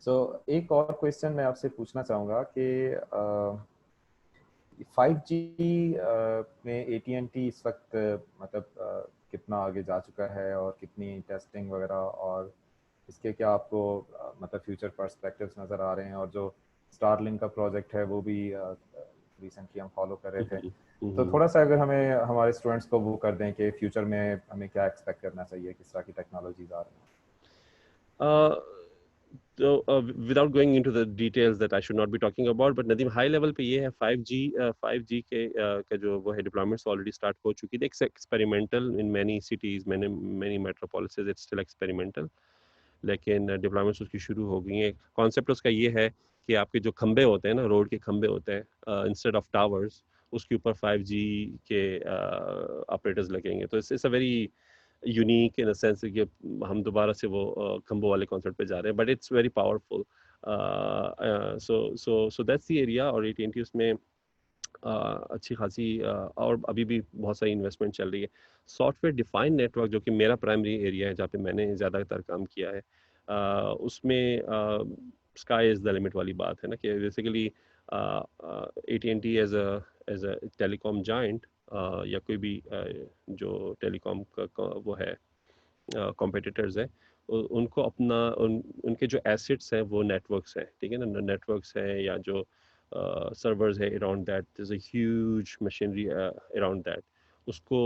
Speaker 2: सो एक और क्वेश्चन मैं आपसे पूछना चाहूँगा कि 5G में AT&T इस वक्त मतलब कितना आगे जा चुका है और कितनी टेस्टिंग वगैरह, और इसके क्या आपको मतलब फ्यूचर पर्सपेक्टिव्स नज़र आ रहे हैं, और जो स्टारलिंक का प्रोजेक्ट है वो भी रिसेंटली हम फॉलो कर रहे थे, तो थोड़ा सा अगर हमें हमारे स्टूडेंट्स को वो कर दें कि फ्यूचर में हमें क्या एक्सपेक्ट करना चाहिए, किस तरह की टेक्नोलॉजीज आ रही हैं।
Speaker 1: So without going into the details that I should not be talking about, but Nadeem, high level पे ये है, 5G के का जो वो है, deployments already start हो चुकी थी। It's experimental in many cities, many metropolises, it's still experimental, लेकिन deployments उसकी शुरू हो गई हैं। Concept उसका ये है कि आपके जो खंबे होते हैं ना, रोड के खंबे होते हैं, instead of towers, उसके ऊपर 5G के ऑपरेटर्स लगेंगे। तो it's a very unique in sense कि हम दोबारा से वो खंबों वाले कॉन्सेप्ट पे जा रहे हैं, but it's very powerful. So that's the area. और AT&T उसमें अच्छी खासी और अभी भी बहुत सारी इन्वेस्टमेंट चल रही है। सॉफ्टवेयर डिफाइंड नेटवर्क, जो कि मेरा प्राइमरी एरिया है, जहाँ पे मैंने ज़्यादातर काम किया है, उसमें स्काई इज़ द लिमिट वाली बात है ना, कि basically AT&T as a telecom giant, या कोई भी जो टेलीकॉम का वो है कॉम्पिटिटर्स है, उनको अपना उनके जो एसेट्स हैं वो नेटवर्क्स हैं, ठीक है ना, नेटवर्क्स हैं या जो सर्वर्स है around that, there is a huge machinery around that. उसको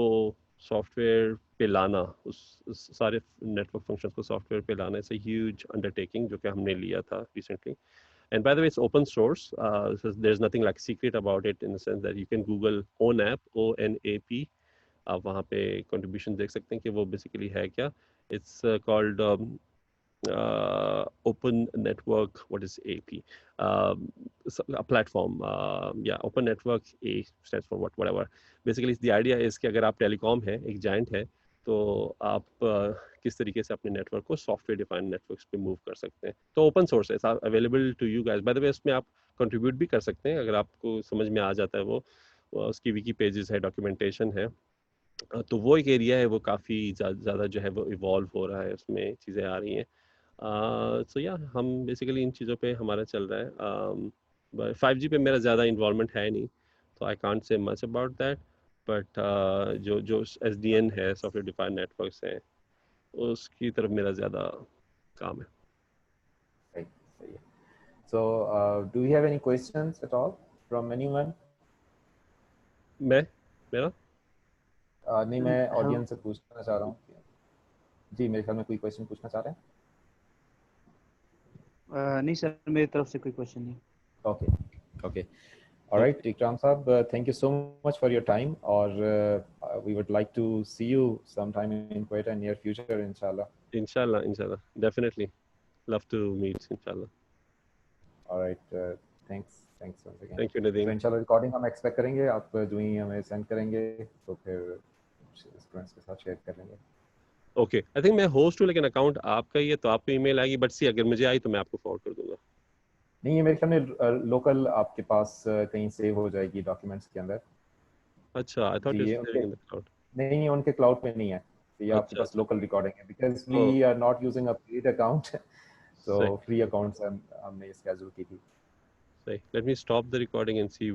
Speaker 1: सॉफ्टवेयर पे लाना, उस सारे नेटवर्क फंक्शंस को सॉफ्टवेयर पे लाना, इट्स अ ह्यूज अंडरटेकिंग, जो कि हमने लिया था recently. And by the way, it's open source. So there's nothing like secret about it, in the sense that you can Google ONAP, ONAP. आप वहाँ पे contribution देख सकते हैं कि वो basically है क्या. It's called Open Network. What is AP? A platform. Yeah, Open Network. A stands for whatever. Basically, the idea is कि अगर आप telecom है, एक giant है, तो आप किस तरीके से अपने नेटवर्क को सॉफ्टवेयर डिफाइंड नेटवर्क्स पे मूव कर सकते हैं। तो ओपन सोर्स है, available to you guys. By the way, उसमें आप कंट्रीब्यूट भी कर सकते हैं अगर आपको समझ में आ जाता है। वो उसकी विकी पेजेस है, डॉक्यूमेंटेशन है। तो वो एक एरिया है, वो काफ़ी ज़्यादा जो है वो इवॉल्व हो रहा है, उसमें चीज़ें आ रही हैं। सो या हम बेसिकली इन चीज़ों पे हमारा चल रहा है। 5G पे मेरा ज़्यादा इन्वॉल्वमेंट है नहीं, तो I can't say much about that. But जो SDN है, सॉफ्टवेयर डिफाइंड नेटवर्क्स है, उसकी तरफ मेरा ज़्यादा काम है।
Speaker 2: सही है। So, do you have any questions at all from anyone?
Speaker 1: मेरा
Speaker 2: नहीं, मैं ऑडियंस से पूछना चाह रहा हूँ। जी, मेरे ख्याल में कोई क्वेश्चन पूछना चाह रहे हैं?
Speaker 4: नहीं सर, मेरी तरफ से कोई क्वेश्चन नहीं।
Speaker 2: Okay. All right, Ikram Saab, thank you so much for your time, और we would like to see you sometime in Quetta in near future, inshallah.
Speaker 1: Inshallah, definitely love to meet, inshallah.
Speaker 2: All right, thanks. Thanks once again.
Speaker 1: Thank you
Speaker 2: to
Speaker 1: Nadeem.
Speaker 2: इंशाल्लाह recording हम expect करेंगे, आप जो ही हमें send करेंगे तो फिर students के साथ शेयर कर लेंगे।
Speaker 1: ओके, आई थिंक मैं होस्ट हूँ लेकिन अकाउंट आपका ही है, तो आपको ईमेल आएगी, बट सी अगर मुझे आई तो मैं आपको फॉरवर्ड कर दूंगा।
Speaker 2: नहीं, ये मेरे ख्याल में लोकल आपके पास कहीं सेव हो जाएगी डॉक्यूमेंट्स के अंदर।
Speaker 1: अच्छा, आई थॉट
Speaker 2: जी,
Speaker 1: यू
Speaker 2: ये
Speaker 1: सेविंग
Speaker 2: उनके
Speaker 1: इन द क्लाउड।
Speaker 2: नहीं, उनके क्लाउड पे नहीं है, तो ये आपके
Speaker 1: अच्छा
Speaker 2: पास
Speaker 1: अच्छा,
Speaker 2: लोकल रिकॉर्डिंग है, because
Speaker 1: oh
Speaker 2: we are not using a paid account,
Speaker 1: सही
Speaker 2: तो फ्री अकाउंट से हमने स्केड्यूल की थी।
Speaker 1: सही। Let me stop the recording and C